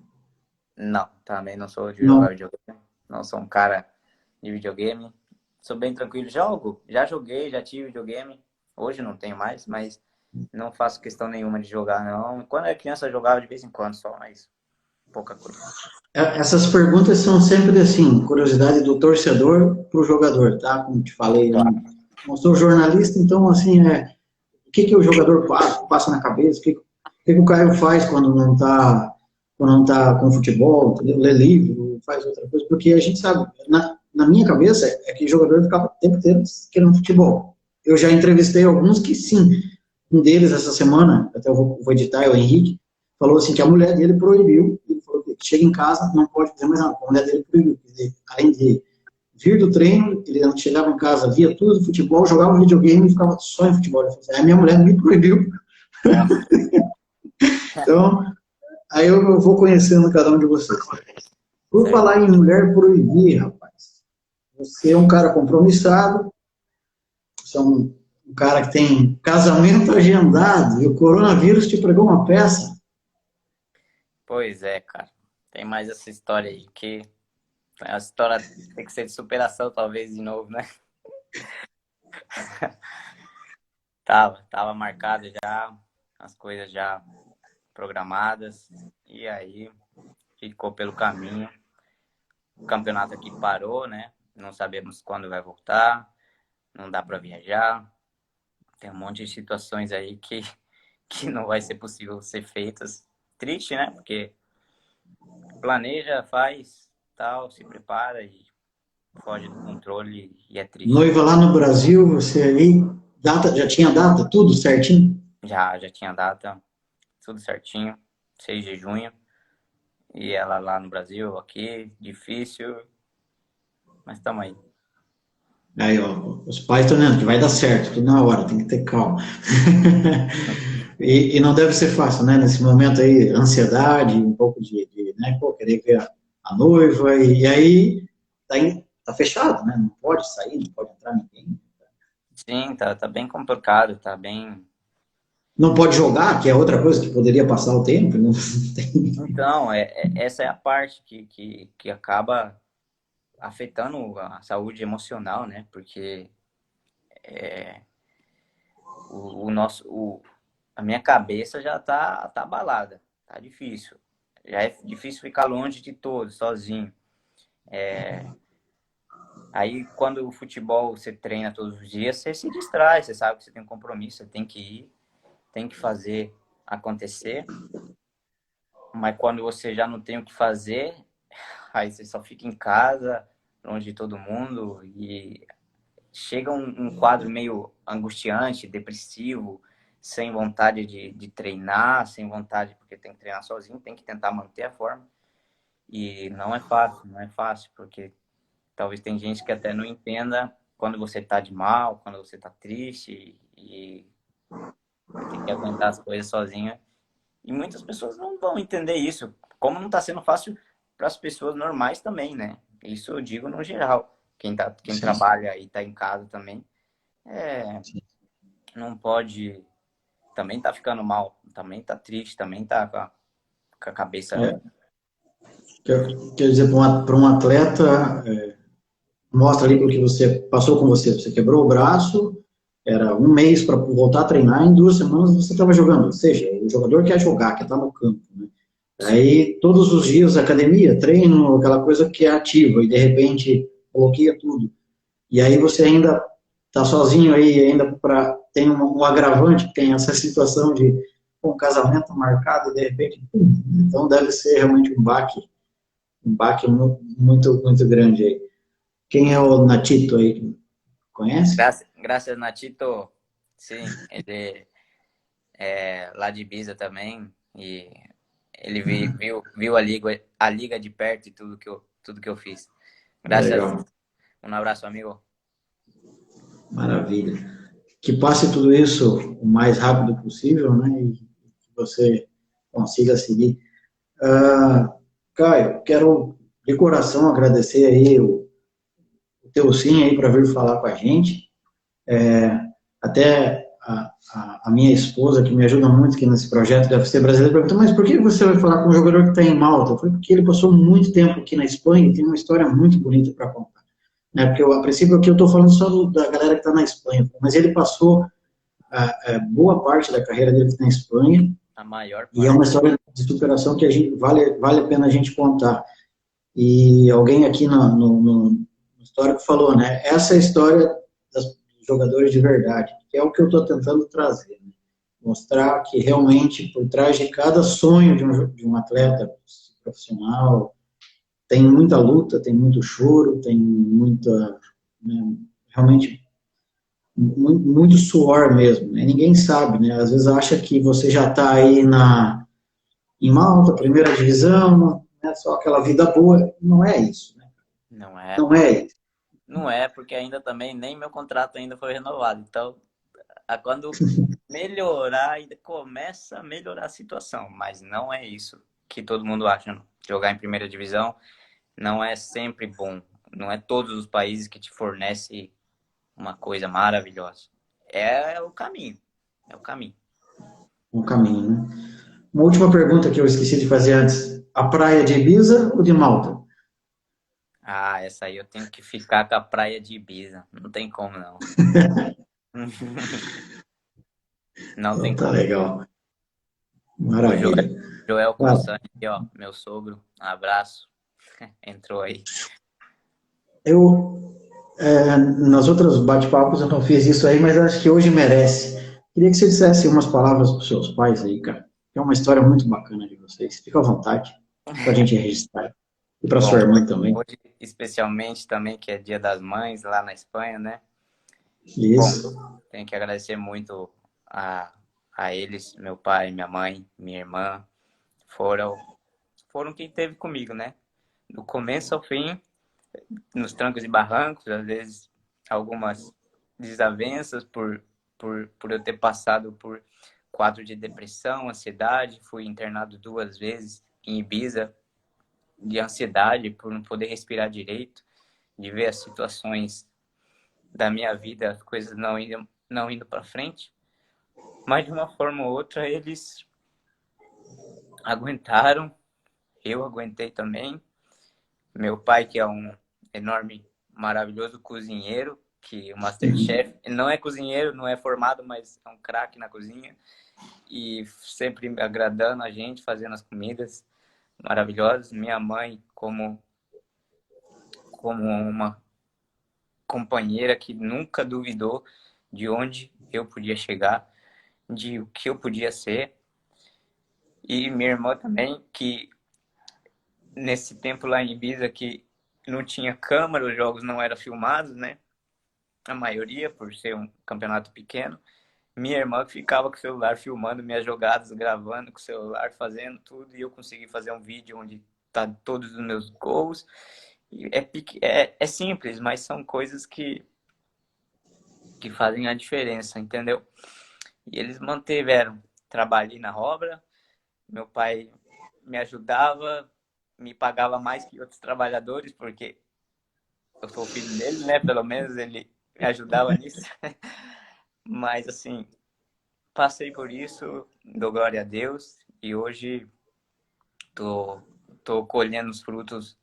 não, também não sou de jogar Não. videogame. Não sou um cara de videogame. Sou bem tranquilo. Jogo, já joguei, já tive videogame. Hoje não tenho mais, mas não faço questão nenhuma de jogar, não. Quando era criança eu jogava de vez em quando só, mas pouca coisa. Essas perguntas são sempre assim, curiosidade do torcedor para o jogador, tá? Como te falei, Claro. não sou jornalista, então assim, o que o jogador passa na cabeça, o que o Caio faz quando não tá com futebol, entendeu? Lê livro, faz outra coisa, porque a gente sabe, na minha cabeça é que o jogador ficava o tempo inteiro querendo futebol. Eu já entrevistei alguns que sim, um deles essa semana, até eu vou editar, é o Henrique, falou assim que a mulher dele proibiu, ele falou que chega em casa, não pode fazer mais nada, a mulher dele proibiu, além de vir do treino, ele chegava em casa, via tudo do futebol, jogava videogame e ficava só em futebol. Ele falou assim, aí minha mulher me proibiu. Nossa. Então, aí eu vou conhecendo cada um de vocês. Por Certo. falar em mulher proibir, rapaz, você é um cara compromissado, você é um cara que tem casamento agendado e o coronavírus te pregou uma peça. Pois é, cara. Tem mais essa história aí, que a história tem que ser de superação, talvez, de novo, né? Tava marcado já, as coisas já programadas, e aí ficou pelo caminho. O campeonato aqui parou, né? Não sabemos quando vai voltar, não dá para viajar. Tem um monte de situações aí que não vai ser possível ser feitas. Triste, né? Porque planeja, faz, tal, se prepara e foge do controle e é triste. Noiva lá no Brasil, você aí, já tinha data, tudo certinho? Já tinha data, tudo certinho, 6 de junho. E ela lá no Brasil, aqui, difícil, mas estamos aí. Aí, ó, os pais estão dizendo que vai dar certo, tudo na hora, tem que ter calma. E não deve ser fácil, né? Nesse momento aí, ansiedade, um pouco né? Pô, querer ver a noiva, e aí tá fechado, né? Não pode sair, não pode entrar ninguém. Sim, tá bem complicado, tá bem. Não pode jogar, que é outra coisa que poderia passar o tempo, não tem. Então, essa é a parte que acaba afetando a saúde emocional, né? Porque o nosso, a minha cabeça já tá abalada, tá difícil. Já é difícil ficar longe de todos, sozinho. Aí, quando o futebol você treina todos os dias, você se distrai, você sabe que você tem um compromisso, você tem que ir, tem que fazer acontecer. Mas quando você já não tem o que fazer, aí você só fica em casa, longe de todo mundo, e chega um quadro meio angustiante, depressivo, sem vontade de treinar, sem vontade, porque tem que treinar sozinho, tem que tentar manter a forma. E não é fácil, porque talvez tem gente que até não entenda quando você está de mal, quando você está triste e tem que aguentar as coisas sozinha. E muitas pessoas não vão entender isso, como não está sendo fácil para as pessoas normais também, né? Isso eu digo no geral. Quem trabalha e está em casa também, não pode, também tá ficando mal, também tá triste, também tá com a cabeça. É, quer dizer, para um atleta, mostra ali o que você passou com você. Você quebrou o braço, era um mês para voltar a treinar, em 2 semanas você estava jogando. Ou seja, o jogador quer jogar, quer estar no campo. Né? Aí, todos os dias, academia, treino, aquela coisa que é ativa, e de repente bloqueia tudo. E aí você ainda está sozinho aí, ainda tem um agravante, que tem essa situação de um casamento marcado e de repente, pum, então deve ser realmente um baque muito, muito grande aí. Quem é o Natito aí? Conhece? Graças, Natito. Sim, ele é lá de Ibiza também. E ele viu a liga de perto e tudo que eu fiz. Graças. Legal, Um abraço, amigo. maravilha. Que passe tudo isso o mais rápido possível, né? E que você consiga seguir. Caio, quero de coração agradecer aí o teu sim aí para vir falar com a gente. Até a minha esposa, que me ajuda muito aqui nesse projeto do UFC brasileiro, perguntou, mas por que você vai falar com um jogador que está em Malta? Eu falei, porque ele passou muito tempo aqui na Espanha e tem uma história muito bonita para contar. Né? Porque, a princípio, aqui eu estou falando só da galera que está na Espanha, mas ele passou boa parte da carreira dele na Espanha, a maior parte. E é uma história de superação que vale a pena a gente contar. E alguém aqui no histórico falou, né? Essa é a história dos jogadores de verdade, que é o que eu estou tentando trazer. Né? Mostrar que realmente por trás de cada sonho de um atleta profissional tem muita luta, tem muito choro, tem muita, né, realmente muito suor mesmo. Né? Ninguém sabe, né? Às vezes acha que você já está aí em Malta, primeira divisão, né, só aquela vida boa. Não é isso. Né? Não é, Não é isso. não é, porque ainda também nem meu contrato ainda foi renovado. Então, quando melhorar, ainda começa a melhorar a situação. Mas não é isso que todo mundo acha. Não. Jogar em primeira divisão não é sempre bom. Não é todos os países que te fornecem uma coisa maravilhosa. É o caminho. É o caminho. Um caminho, né? Uma última pergunta que eu esqueci de fazer antes. A praia de Ibiza ou de Malta? Ah, essa aí eu tenho que ficar com a praia de Ibiza. Não tem como, não. Não Então tem tá como. legal. O Maravilha. Joel Ah, Consani, ó, meu sogro, um abraço. Entrou aí. nas outras bate-papos eu não fiz isso aí, mas acho que hoje merece. Queria que você dissesse umas palavras para os seus pais aí, cara. É uma história muito bacana de vocês. Fica à vontade para a gente registrar. E para Bom, sua irmã também. hoje especialmente também, que é Dia das Mães lá na Espanha, né? Bom, Isso. tenho que agradecer muito a, a eles, meu pai, minha mãe, minha irmã, foram quem esteve comigo, né? Do começo ao fim, nos trancos e barrancos, às vezes algumas desavenças por eu ter passado por quadro de depressão, ansiedade, fui internado 2 vezes em Ibiza, de ansiedade, por não poder respirar direito, de ver as situações da minha vida, as coisas não indo para frente. Mas de uma forma ou outra eles aguentaram, eu aguentei também. Meu pai, que é um enorme, maravilhoso cozinheiro, que o MasterChef não é cozinheiro, não é formado, mas é um craque na cozinha e sempre agradando a gente, fazendo as comidas maravilhosas. Minha mãe, como uma companheira que nunca duvidou de onde eu podia chegar, de o que eu podia ser. E minha irmã também, que nesse tempo lá em Ibiza, que não tinha câmera, os jogos não eram filmados, né? A maioria, por ser um campeonato pequeno. Minha irmã ficava com o celular filmando minhas jogadas, gravando com o celular, fazendo tudo, e eu consegui fazer um vídeo onde tá todos os meus gols. E é simples, mas são coisas que fazem a diferença, entendeu? E eles mantiveram. Trabalhei na obra, meu pai me ajudava, me pagava mais que outros trabalhadores, porque eu sou filho dele, né? Pelo menos ele me ajudava nisso. Mas, assim, passei por isso, dou glória a Deus, e hoje tô colhendo os frutos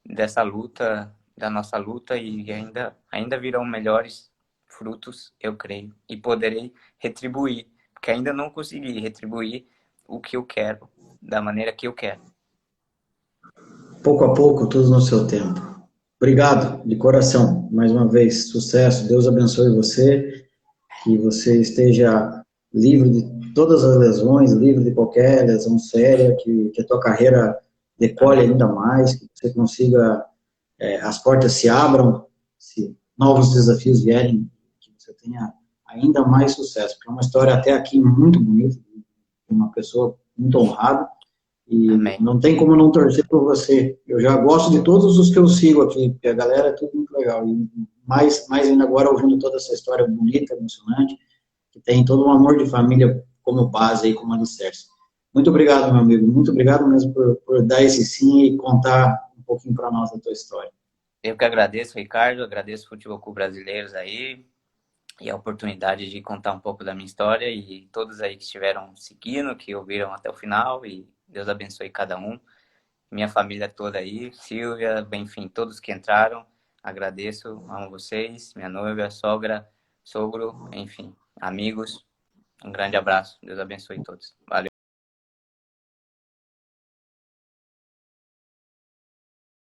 dessa luta, da nossa luta, e ainda virão melhores frutos, eu creio, e poderei retribuir, porque ainda não consegui retribuir o que eu quero, da maneira que eu quero. Pouco a pouco, tudo no seu tempo. Obrigado, de coração. Mais uma vez, sucesso. Deus abençoe você, que você esteja livre de todas as lesões, livre de qualquer lesão séria, que a tua carreira decole Amém. ainda mais, que você consiga, as portas se abram, se novos desafios vierem, que você tenha ainda mais sucesso. Porque é uma história até aqui muito bonita, de uma pessoa muito honrada, e Amém. não tem como não torcer por você. Eu já gosto de todos os que eu sigo aqui, porque a galera é tudo muito legal. E mais ainda agora ouvindo toda essa história bonita, emocionante, que tem todo um amor de família como base e como alicerce. Muito obrigado, meu amigo. Muito obrigado mesmo por dar esse sim e contar um pouquinho para nós da tua história. Eu que agradeço, Ricardo, agradeço o Futebol Clube Brasileiros aí e a oportunidade de contar um pouco da minha história e todos aí que estiveram seguindo, que ouviram até o final e Deus abençoe cada um. Minha família toda aí, Silvia, enfim, todos que entraram, agradeço, amo vocês, minha noiva, sogra, sogro, enfim, amigos. Um grande abraço, Deus abençoe todos. Valeu.